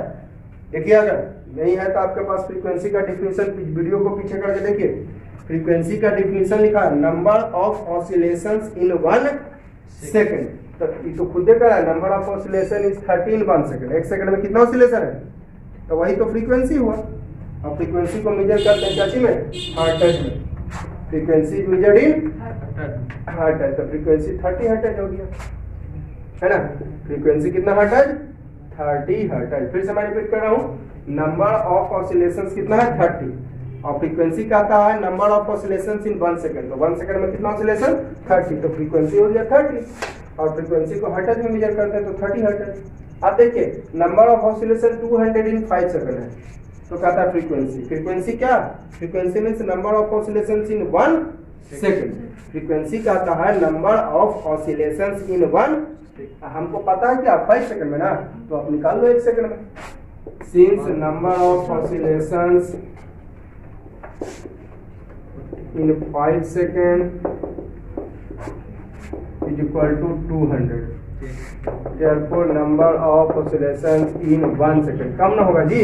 देखिए अगर नहीं है तो आपके पास फ्रीक्वेंसी का डिफिनीशन, वीडियो को पीछे करके देखिए, फ्रीक्वेंसी का डिफिनीशन लिखा है, number of oscillations in 1 second. तो ये तो खुद देखा है, number of oscillation is 13 1 second, एक सेकंड में कितना ऑसिलेशन है, तो वही तो फ्रीक्वेंसी हुआ। और फ्रीक्वेंसी को मेजर करते हैं क्या में, हर्ट्ज में, फ्रीक्वेंसी मेजर्ड इन हर्ट्ज, तो फ्रीक्वेंसी 30 हर्ट्ज हो गया, है ना। फ्रीक्वेंसी कितना हर्ट्ज, 30 हर्ट्ज। फिर से मैं रिपीट कर रहा हूँ, नंबर ऑफ ऑसिलेशंस कितना है 30, और फ्रीक्वेंसी कहता है number of oscillations in 1 second, तो 1 सेकंड में कितना ऑसिलेशन 30, तो फ्रीक्वेंसी हो गया 30, और फ्रीक्वेंसी को हर्ट्ज में मेजर करते हैं तो 30 हर्ट्ज। अब देखिए number of oscillation 200 in 5 second है, तो कहता है फ्रीक्वेंसी, फ्रीक्वेंसी क्या, frequency means number of oscillations in 1 second, frequency कहता है नंबर ऑफ ऑसिलेशंस इन 1, हमको पता है क्या 5 सेकंड में ना, तो आप निकाल लो 1 सेकंड में। Since number of oscillations in 5 second is equal to 200, therefore number of oscillations in 1 second कम ना होगा जी,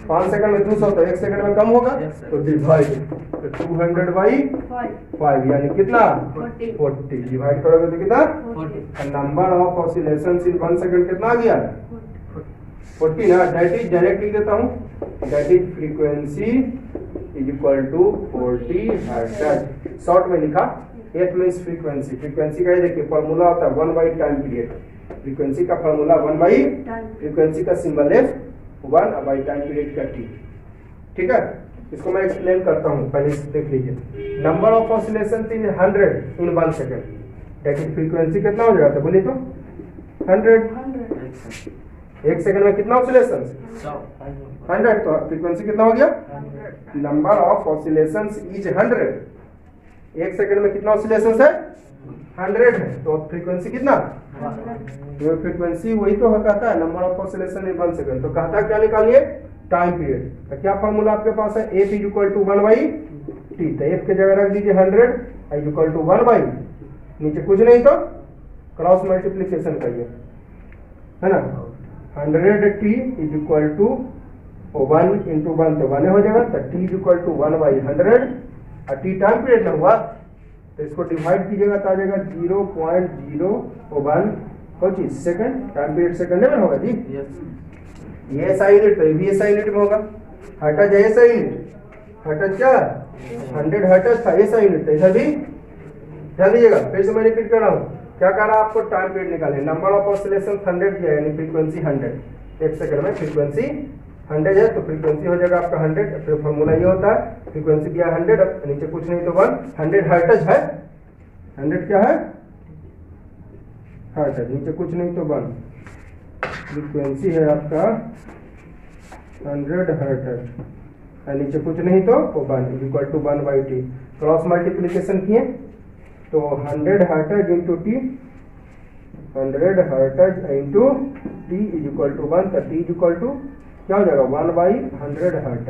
5 सेकंड में 200 तो 1 सेकंड में कम होगा, तो डिवाइड, तो 200 बाई 5 यानी कितना 40, डिवाइड करोगे तो कितना 40, number of oscillations in 1 second कितना आ गया 40 ना, दैट इज डायरेक्ट लिख देता हूँ, that is frequency is equal to 40 hertz. Short में लिखा, एफ मींस फ्रीक्वेंसी, फ्रीक्वेंसी का ये देखिए फॉर्मूला होता है 1 बाई टाइम पीरियड, फ्रीक्वेंसी का फॉर्मूला 1 बाई, फ्रीक्वेंसी का symbol F 1 by time period का टी, ठीक है। इसको मैं एक्सप्लेन करता हूँ, पहले देख लीजिए। Number of oscillation in 100 in 1 second, that is frequency कितना हो जाता है बोलिए तो 100, 1 सेकंड में कितना ऑसिलेशन 100, तो फ्रीक्वेंसी कितना हो गया, number of oscillations is 100, 1 second में कितना ऑसिलेशंस है 100 है, तो फ्रीक्वेंसी कितना, तो फ्रीक्वेंसी वही तो कहता है number of oscillation in 1 second, तो कहता है क्या निकालिए टाइम पीरियड, तो क्या फॉर्मूला आपके पास है, F is equal to 1 by T, तो एफ के जगह रख दीजिए 100 इज इक्वल टू 1 बाई, नीचे कुछ नहीं तो क्रॉस मल्टीप्लीकेशन करिए, है ना, 100 T is equal to 1 into 1 तो 1 हो जाएगा, तो T is equal to 1 by 100, और टी टाइम पीरियड ना हुआ तो इसको डिवाइड कीजिएगा तो आ जाएगा 0.001 25 सेकंड, टाइम पीरियड सेकंड में होगा जी, ये एसआई यूनिट, तो ये भी एसआई यूनिट में होगा, हर्ट्ज है एसआई यूनिट, हर्ट्ज क्या 100 हर्ट्ज था एसआई यूनिट, तो इधर भी ध्यान दीजिएगा, फिर से मैं रिपीट कर रहा हूँ, क्या कह रहा है आपको, टाइम पीरियड निकालें, नंबर ऑफ ऑसिलेशन 100 दिया है, यानी फ्रीक्वेंसी 100, एक सेकंड में फ्रीक्वेंसी 100 है तो फ्रीक्वेंसी हो जाएगा आपका 100, फिर फॉर्मूला ये होता है, फ्रीक्वेंसी दिया 100, अब नीचे कुछ नहीं तो 1, 100 हर्ट्ज है, 100 क्या है, हर्ट्ज, नीचे कुछ नहीं तो 1, फ्रीक्वेंसी है आपका 100 हर्ट्ज, नीचे कुछ नहीं तो 1 equal to 1/t, cross multiplication किए तो 100 hertz into T, 100 hertz into T is equal to 1, तो टी इज इक्वल टू क्या हो जाएगा 1/100 हर्ट्ज।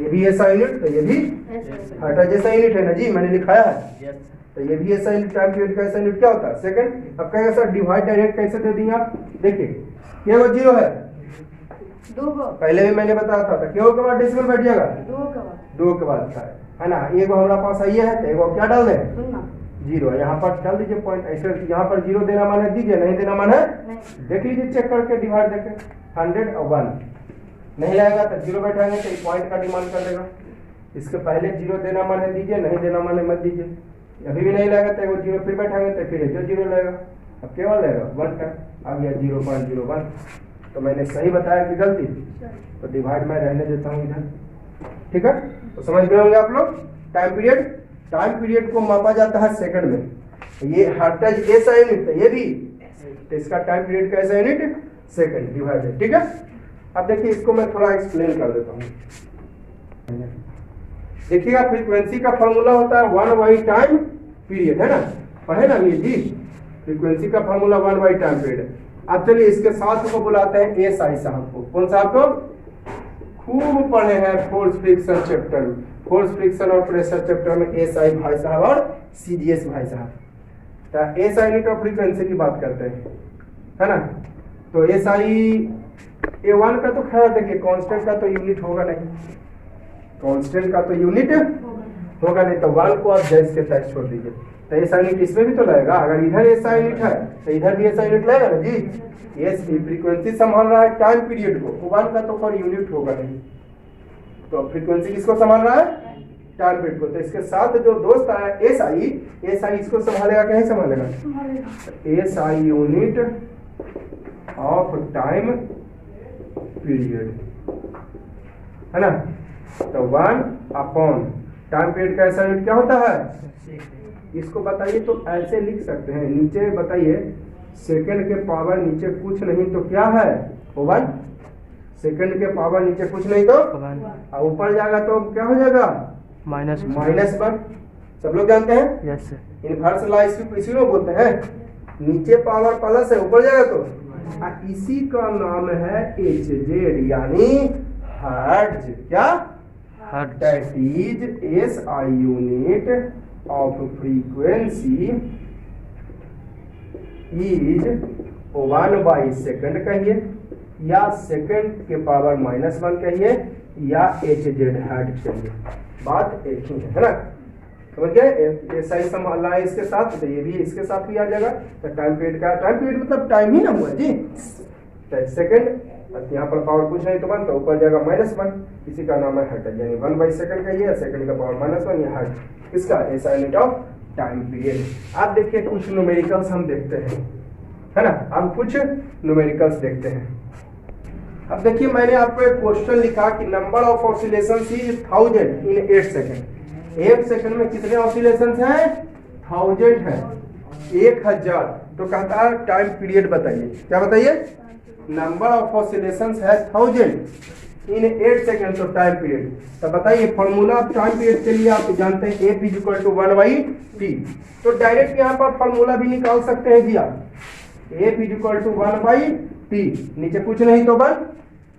ये भी ऐसा यूनिट, तो ये भी हर्ट्ज जैसा यूनिट है ना जी, मैंने लिखाया है, तो ये भी ऐसा यूनिट, टाइम पीरियड का ऐसा यूनिट क्या होता है, सेकंड। अब कहेगा सर डिवाइड डायरेक्ट कैसे दे दिए आप, देखिए क्या वो 0 है, पहले भी मैंने बताया था, तो क्यों के बाद डेसिमल बैठ जाएगा, 2 के बाद है ना, एक हमारा पास आइए है, तो एक क्या डाल दें 0, यहाँ पर डाल दीजिए पॉइंट, ऐसे यहाँ पर 0 देना मान है दीजिए, नहीं देना मान है देख लीजिए, चेक करके डिवाइड देखे 100 और 1 नहीं लगेगा तो 0 बैठाएंगे तो पॉइंट का डिमांड कर देगा, इसके पहले 0 देना मान है दीजिए, नहीं देना मान है मत दीजिए, अभी भी नहीं लगेगा तो वो 0 फिर बैठाएंगे तो फिर जो 0 लगेगा, अब केवल लगेगा 1 का आ गया 0.01, तो मैंने सही बताया कि गलती, तो डिवाइड मैं रहने देता हूँ इधर, ठीक है, तो समझ गए होंगे आप लोग। टाइम पीरियड को मापा जाता है सेकंड में, ये हर्ट्ज ऐसा यूनिट है, ये भी, तो इसका टाइम पीरियड का ऐसा यूनिट सेकंड डिवाइडेड, ठीक है। अब देखिए इसको मैं थोड़ा एक्सप्लेन कर देता हूँ, देखिएगा फ्रीक्वेंसी का फॉर्मूला होता है 1/टाइम पीरियड, है ना, पढ़े ना ये जी, फ्रीक्वेंसी का फॉर्मूला 1/टाइम पीरियड। अब चलिए इसके साथ को बुलाते हैं एसआई साहब को, कौन साहब को, खूब पढ़े हैं फोर्स फ्रिक्शन चैप्टर में, फोर्स फ्रिक्शन और प्रेशर चैप्टर में एसआई भाई साहब और सीजीएस भाई साहब, तो एसआई यूनिट ऑफ फ्रीक्वेंसी की बात करते हैं, है ना, तो एसआई A1 का तो खैर देखिए कांस्टेंट का तो यूनिट होगा नहीं, कांस्टेंट का तो यूनिट होगा नहीं, तो 1 को आप जैस के तक छोड़ दीजिए, तो ऐसा यूनिट इसमें भी तो लगेगा, अगर इधर ऐसा यूनिट है तो इधर भी ऐसा यूनिट लगेगा ना जी, ये फ्रीक्वेंसी संभाल रहा है टाइम पीरियड को, 1 का तो कोई यूनिट होगा नहीं, तो फ्रीक्वेंसी किसको संभाल रहा है, टाइम पीरियड को, तो इसके साथ जो दोस्त आया एसआई इसको संभालेगा, कहीं संभालेगा, SI unit of time period, है ना, तो 1/टाइम पीरियड का ऐसा यूनिट क्या होता है, इसको बताइए तो ऐसे लिख सकते हैं, नीचे बताइए सेकंड के पावर नीचे कुछ नहीं तो क्या है 1, सेकंड के पावर नीचे कुछ नहीं तो और ऊपर जाएगा तो क्या हो जाएगा -1, सब लोग जानते हैं, यस सर, इनवर्स लॉ इसी को बोलते हैं, नीचे पावर प्लस है ऊपर जाएगा तो, इसी का नाम है HZ यानी हर्ट्ज, क्या hertz, that is SI unit of frequency is 1/सेकंड कहिए, या सेकंड के पावर -1 कहिए, या HZ हर्ट्ज कहिए, बात एक ही है ना, समझ गए, ऐसा ही संभालना है इसके साथ, तो ये भी इसके साथ भी आ जाएगा, तो टाइम पीरियड का, टाइम पीरियड मतलब टाइम ही ना हुआ जी, तो सेकंड, यहाँ पर पावर कुछ नहीं तो 1, तो ऊपर जाएगा -1, इसी का नाम है हर्ट्ज, यानी 1/सेकंड का ये, सेकंड का पावर -1, ये हर्ट्ज, इसका ऐसा यूनिट ऑफ टाइम पीरियड। आप देखिए कुछ न्यूमेरिकल्स हम देखते हैं, है ना, हम कुछ न्यूमेरिकल्स देखते हैं। अब देखिए मैंने आपको एक क्वेश्चन लिखा कि number of oscillations is 1000 in 8 second, 1 second में कितने ऑसिलेशंस हैं, 1000 है, 1000, तो कहता है टाइम पीरियड बताइए, क्या बताइए, नंबर ऑफ ऑसिलेशंस है 1000 इन 8 सेकंड, तो टाइम पीरियड, तो बताइए फॉर्मूला टाइम पीरियड के लिए आप जानते हैं F = 1/t, तो डायरेक्ट यहाँ पर फॉर्मूला भी निकाल सकते हैं जी आप, F = 1/t, नीचे कुछ नहीं तो 1,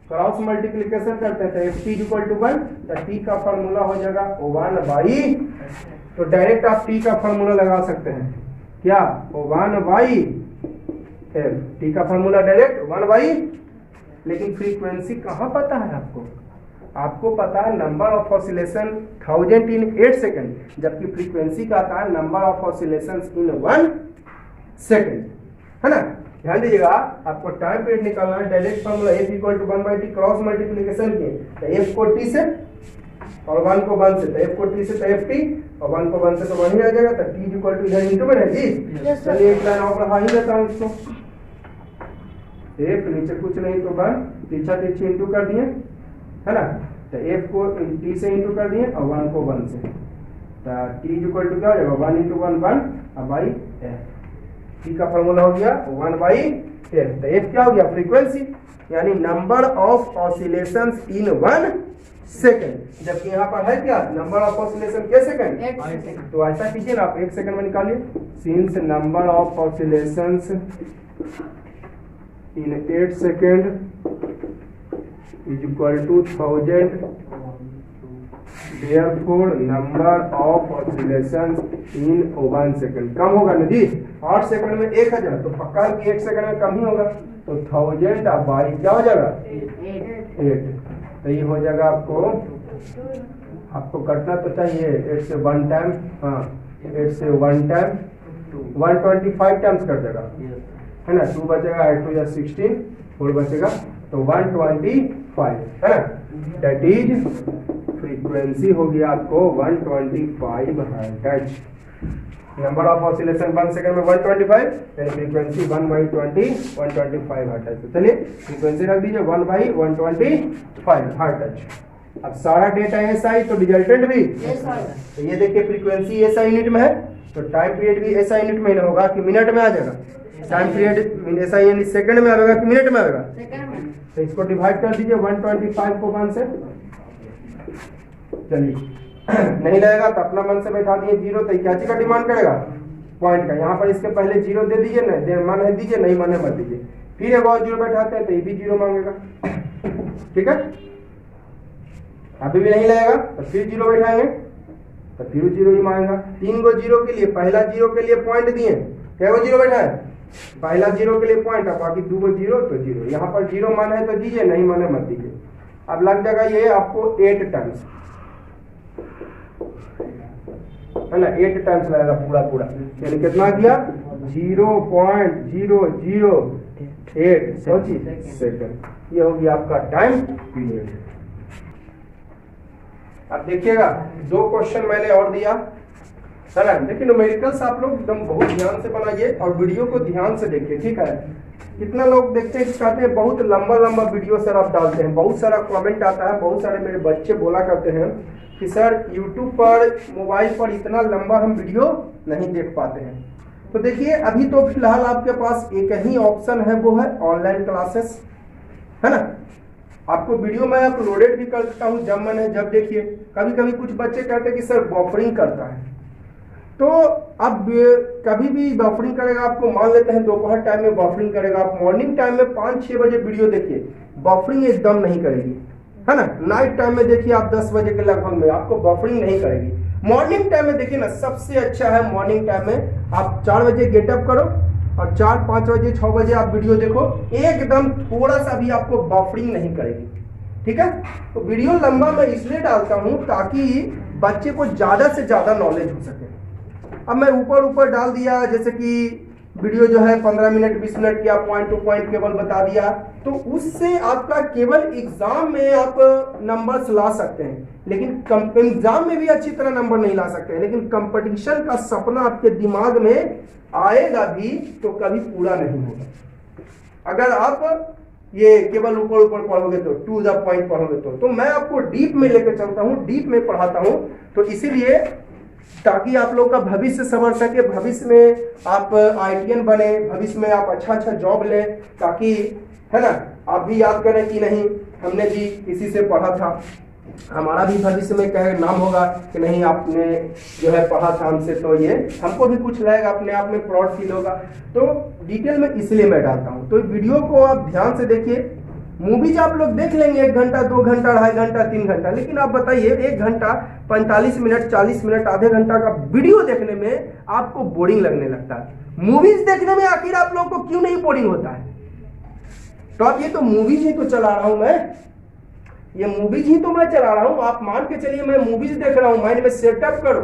क्रॉस मल्टीप्लिकेशन करते हैं तो F = 1, तो t का फॉर्मूला हो जाएगा 1/, तो डायरेक्ट आप t का फॉर्मूला लगा सकते हैं, क्या 1/L, t का फॉर्मूला डायरेक्ट 1/, लेकिन फ्रीक्वेंसी कहाँ पता है आपको, आपको पता है number of oscillation 1000 in 8 second, जबकि फ्रीक्वेंसी का आता है number of oscillations in 1 second, है ना, ध्यान दीजिएगा, आपको टाइम पीरियड निकालना है, direct formula F = 1/t, cross multiplication किए तो F को t से और 1 को 1 से तो f को t से तो ft, और 1 को 1 से तो वही रह जाएगा, तो t इक्वल टू इधर इंटू में है जी। चलिए एक लाइन और बढ़ा ही देता हूँ इसको, f नीचे कुछ नहीं तो 1, पीछा पीछे इंटू कर दिए, है ना, तो f को t से इंटू कर दिए और 1 को 1 से, तो t इक्वल टू क्या हो जाएगा 1 इंटू 1 1 और बाई f, t का फॉर्मूला हो गया 1 बाई f। तो f क्या हो गया फ्रीक्वेंसी, यानी number of oscillations in 1 second, जबकि यहाँ पर है क्या नंबर ऑफ ऑसिलेशन के सेकेंड, तो ऐसा कीजिए ना आप 1 सेकेंड में निकालिए, since number of oscillations in 8 second is equal to 1000, therefore number of oscillations in 1 second, कम होगा ना जी, 8 सेकंड में 1000, तो पक्का कि 1 सेकंड में कम ही होगा, तो 1000 अब बाई क्या हो जाएगा 8, तो ये हो जाएगा आपको कटना तो चाहिए 8 से 1 टाइम, हाँ 8 से 1 टाइम 125 टाइम्स कर देगा, है ना, 2 बचेगा 8 2 16, 4 बचेगा तो 125, है ना, दैट इज फ्रीक्वेंसी होगी आपको 125 hertz. Number of oscillation 1 second में 125, यानी फ्रीक्वेंसी 1/20 125 हर्ट्ज। तो चलिए फ्रीक्वेंसी रख दीजिए 1/125 हर्ट्ज। अब सारा डेटा एसआई तो रिजल्टेंट भी तो ये देखिए फ्रीक्वेंसी एसआई यूनिट में है, तो टाइम पीरियड भी एसआई यूनिट में होगा कि मिनट में आ जाएगा, टाइम पीरियड एसआई यानी सेकंड में आएगा कि मिनट में आएगा, तो इसको डिवाइड कर दीजिए 125 को 1 से, चलिए नहीं लगेगा तो अपना मन से बैठा दिए 0, तो क्या चीज का डिमांड करेगा पॉइंट का, यहाँ पर इसके पहले 0 दे दीजिए, नहीं मन है दीजिए, नहीं मन है मत दीजिए, फिर एक और 0 बैठाते हैं तो ये भी 0 मांगेगा, ठीक है, अभी भी नहीं लगेगा तो फिर 0 बैठाएंगे तो फिर 0 ही मांगेगा, 3 गो 0 के लिए, पहला 0 के लिए पॉइंट दिए, क्या वो 0 बैठा है, पहला 0 के लिए पॉइंट, अब बाकी 2 गो 0 तो 0, यहाँ पर 0 मान है तो दीजिए, नहीं मान है मत दीजिए। अब लग जाएगा ये आपको 8 टाइम्स, है ना, 8 टाइम्स लगेगा पूरा, यानी कितना किया 0.0008 सेकंड, ये होगी आपका टाइम पीरियड। अब देखिएगा 2 क्वेश्चन मैंने और दिया, है ना, देखिए न्यूमेरिकल्स आप लोग एकदम बहुत ध्यान से बनाइए और वीडियो को ध्यान से देखिए, ठीक है। कितना लोग देखते हैं कहते हैं बहुत लंबा वीडियो सर आप डालते हैं, बहुत सारा कमेंट आता है, बहुत सारे मेरे बच्चे बोला करते हैं कि सर यूट्यूब पर मोबाइल पर इतना लंबा हम वीडियो नहीं देख पाते हैं। तो देखिए अभी तो फिलहाल आपके पास एक ही ऑप्शन है, वो है ऑनलाइन क्लासेस, है ना, आपको वीडियो मैं अपलोडेड भी कर देता हूँ जब मन है जब देखिए। कभी कभी कुछ बच्चे कहते हैं कि सर बफरिंग करता है, तो अब कभी भी बफरिंग करेगा, आपको मान लेते हैं दोपहर टाइम में बफरिंग करेगा, आप मॉर्निंग टाइम में 5-6 बजे वीडियो देखिए, बफरिंग एकदम नहीं करेगी, है ना। नाइट टाइम में देखिए आप 10 बजे के लगभग में आपको बफरिंग नहीं करेगी। मॉर्निंग टाइम में देखिए ना सबसे अच्छा है मॉर्निंग टाइम में आप 4 बजे गेटअप करो और 4-5 बजे 6 बजे आप वीडियो देखो, एकदम थोड़ा सा भी आपको बफरिंग नहीं करेगी, ठीक है। तो वीडियो लंबा मैं इसलिए डालता हूँ ताकि बच्चे को ज्यादा से ज्यादा नॉलेज हो सके। अब मैं ऊपर डाल दिया, जैसे कि वीडियो जो है 15 मिनट 20 मिनट की आप पॉइंट टू पॉइंट केवल बता दिया, तो उससे आपका केवल एग्जाम में आप नंबर्स ला सकते हैं, लेकिन एग्जाम में भी अच्छी तरह नंबर नहीं ला सकते हैं, लेकिन कंपटीशन का सपना आपके दिमाग में आएगा भी तो कभी पूरा नहीं होगा। अगर आप ये केवल ऊपर पढ़ोगे तो टू द पॉइंट पढ़ोगे तो मैं आपको डीप में लेकर चलता हूँ, डीप में पढ़ाता हूँ, तो इसीलिए ताकि आप लोग का भविष्य संवर सके, भविष्य में आप IITian बने, भविष्य में आप अच्छा जॉब लें, ताकि, है ना, आप भी याद करें कि नहीं हमने भी इसी से पढ़ा था, हमारा भी भविष्य में कहे नाम होगा कि नहीं आपने जो है पढ़ा था हमसे, तो ये हमको भी कुछ लगेगा, अपने आप में प्राउड फील होगा। तो डिटेल में इसलिए मैं डालता हूँ, तो वीडियो को आप ध्यान से देखिए। मूवीज आप लोग देख लेंगे 1 घंटा 2 घंटा 2.5 घंटा 3 घंटा, लेकिन आप बताइए 1 घंटा 45 मिनट 40 मिनट आधे घंटा का वीडियो देखने में आपको बोरिंग लगने लगता है। मूवीज देखने में आखिर आप लोगों को क्यों नहीं बोरिंग होता है? तो अब ये तो मूवीज ही तो चला रहा हूं मैं, ये मूवीज ही तो मैं चला रहा हूं। आप मान के चलिए मैं मूवीज देख रहा हूं, माइंड में सेटअप करो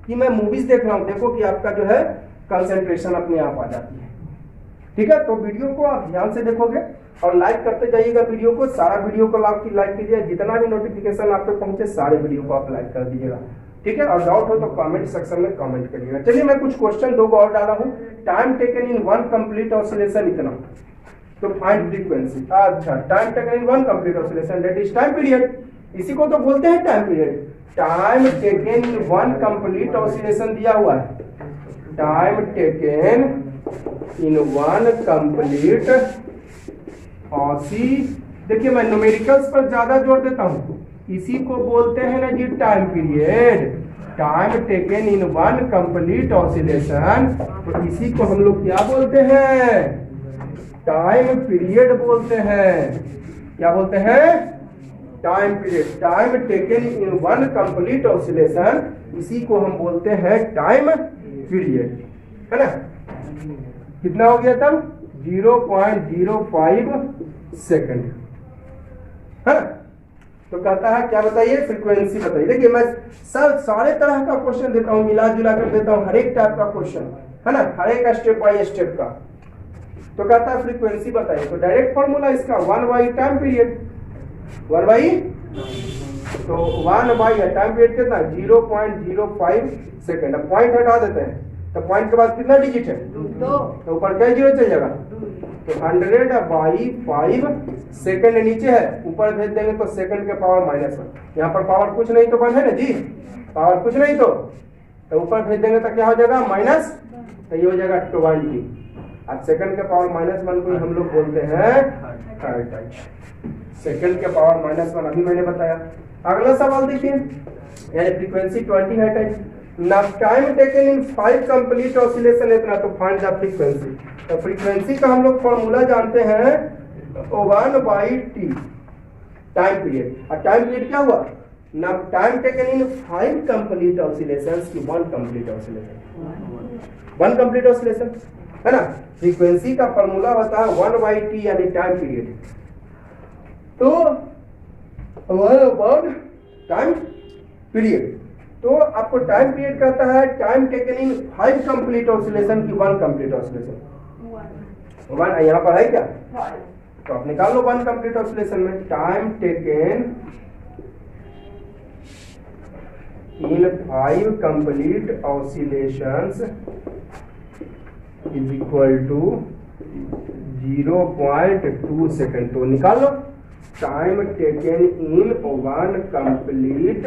कि मैं मूवीज देख रहा हूं, देखो कि आपका जो है कंसंट्रेशन अपने आप आ जाती है। ठीक है, तो वीडियो को आप ध्यान से देखोगे और लाइक करते जाइएगा वीडियो को, सारा वीडियो को लाइक कीजिए, जितना भी नोटिफिकेशन आप तक पहुंचे सारे वीडियो को आप लाइक कर दीजिएगा, ठीक है। और डाउट हो तो कमेंट सेक्शन में कमेंट करिएगा। चलिए मैं कुछ क्वेश्चन 2 और डाला हूँ। Time taken in 1 complete oscillation इतना, तो फाइंड फ्रीक्वेंसी। अच्छा, time taken in 1 complete oscillation that is time period, इसी को तो बोलते हैं time period. Time taken in 1 complete oscillation दिया हुआ है, time taken in 1 complete Aussie, देखिए मैं न्यूमेरिकल्स पर ज्यादा जोर देता हूं, इसी को बोलते हैं ना जी time period. Time taken in 1 complete oscillation, तो इसी को हम लोग क्या बोलते हैं, टाइम पीरियड बोलते हैं। क्या बोलते हैं, time period. Time taken in 1 complete oscillation, इसी को हम बोलते हैं टाइम पीरियड, है ना। कितना हो गया तब, 0.05 सेकंड, है ना। तो कहता है क्या बताइए, फ्रीक्वेंसी बताइए। देखिए मैं सारे तरह का क्वेश्चन देता हूँ, मिला जुला कर देता हूँ, हर एक टाइप का क्वेश्चन, है ना, हर एक स्टेप बाय स्टेप का। तो कहता है फ्रीक्वेंसी बताइए, तो डायरेक्ट फॉर्मूला इसका 1 बाई टाइम पीरियड, 1 बाई, तो 1 बाई टाइम पीरियड कितना, 0.05 सेकंड। अब पॉइंट हटा देते हैं, तो पॉइंट के बाद कितना डिजिट है, 2, तो ऊपर क्या जीरो चल जाएगा, तो 100/5 सेकंड नीचे है, ऊपर भेज देंगे तो सेकंड के पावर -1, यहाँ पर पावर कुछ नहीं तो 1 है ना जी, पावर कुछ नहीं तो ऊपर भेज देंगे तो क्या हो जाएगा माइनस, तो ये हो जाएगा 20। अब सेकंड के पावर -1 को हम लोग बोलते हैं थर्ड टच, सेकंड के पावर -1 अभी मैंने बताया। अगला सवाल देखिए, यानी frequency 20 hertz, now time taken in 5 complete oscillation इतना, तो फाइंड द फ्रीक्वेंसी। तो फ्रीक्वेंसी का हम लोग फॉर्मूला जानते हैं 1/t टाइम पीरियड। और टाइम पीरियड क्या हुआ, now time taken in 5 complete oscillations की 1 complete oscillation, 1 complete oscillation, है ना। फ्रीक्वेंसी का फॉर्मूला होता है 1/t यानी टाइम पीरियड। तो 1 टाइम पीरियड, तो आपको टाइम पीरियड कहता है time taken in 5 complete oscillation की 1 कंप्लीट ऑसिलेशन, 1 यहाँ पर है क्या, तो आप निकाल लो 1 कंप्लीट ऑसिलेशन में, time taken in 5 complete oscillations is equal to 0.2 second. तो निकाल लो time taken in 1 complete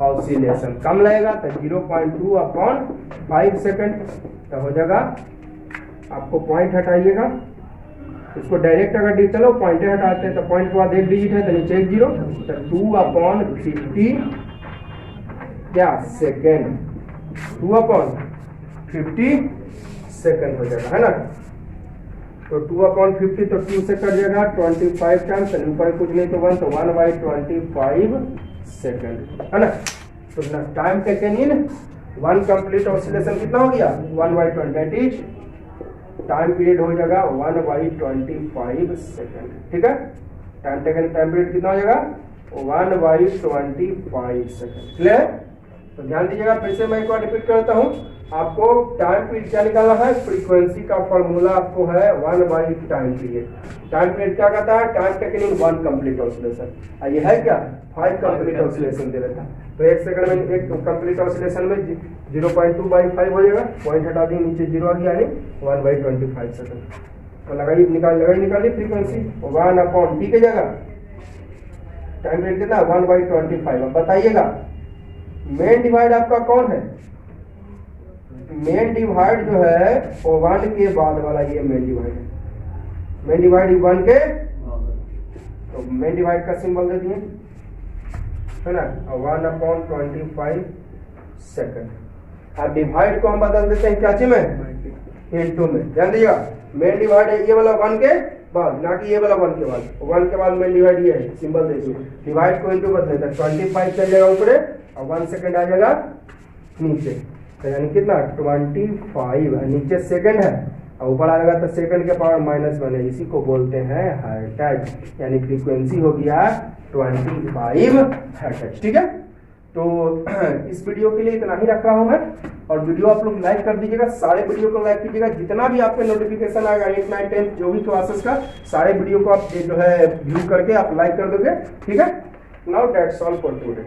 oscillation, कम लगेगा तो 0.2/5 सेकंड, तो हो जाएगा, आपको पॉइंट हटाइएगा, इसको डायरेक्ट अगर चलो पॉइंट हटाते हैं तो पॉइंट के बाद एक डिजिट है तो नीचे एक जीरो, तो 2/50 क्या सेकेंड, 2/50 सेकंड हो जाएगा, है ना। तो 2/50 तो 2 से कट जाएगा, 25 टाइम्स, ऊपर कुछ नहीं तो 1, तो 1/25 सेकंड, है ना। तो time taken in 1 complete oscillation कितना हो गया, 1/20, दैट इज टाइम पीरियड हो जाएगा 1/25 सेकंड, ठीक है। टाइम टेकन टाइम पीरियड कितना हो जाएगा 1/25 सेकंड, क्लियर। तो ध्यान दीजिएगा, फिर से मैं एक बार रिपीट करता हूँ, आपको टाइम पीरियड क्या निकालना है, फ्रीक्वेंसी का फॉर्मूला आपको है 1 टाइम पीरियड। टाइम पीरियड क्या कहता है, time taken in 1 complete oscillation, ये है क्या 5 कंप्लीट ऑसिलेशन दे देता है, तो 1 सेकंड में एक कंप्लीट ऑसिलेशन में 0.2/5 हो जाएगा, पॉइंट हटा दिए नीचे जीरो आ गया, यानी 1/25 सेकंड। तो लगाइए निकालिए फ्रीक्वेंसी 1/t की जगह टाइम पीरियड कितना 1/25। अब बताइएगा मेन डिवाइड आपका कौन है, मेन डिवाइड जो है वो 1 के बाद वाला ये मेन डिवाइड है, मेन डिवाइड 1 के, तो मेन डिवाइड का सिंबल दे दिए, है ना, 1/25 सेकंड। अब डिवाइड को हम बदल देते हैं क्या चीज में, इनटू में। ध्यान दीजिएगा, मेन डिवाइड है ये वाला 1 के बाद, ना कि ये वाला 1 के बाद, 1 के बाद मेन डिवाइड ये है, सिंबल दे दिए, डिवाइड को इनटू बदले तो 25 चल जाएगा ऊपर और 1 सेकंड आ जाएगा नीचे, तो यानी कितना 25, नीचे सेकंड है और ऊपर आएगा तो सेकंड के पावर -1 है, इसी को बोलते हैं हर्ट्ज, यानी फ्रीक्वेंसी हो गया 25 हर्ट्ज, ठीक है। तो इस वीडियो के लिए इतना ही रख रहा हूं मैं, और वीडियो आप लोग लाइक कर दीजिएगा, सारे वीडियो को लाइक कीजिएगा, जितना भी आपके नोटिफिकेशन आएगा 8, 9, 10 जो भी क्लासेस का सारे वीडियो को आप जो है व्यू करके आप लाइक कर दोगे, ठीक है। Now that's all for today.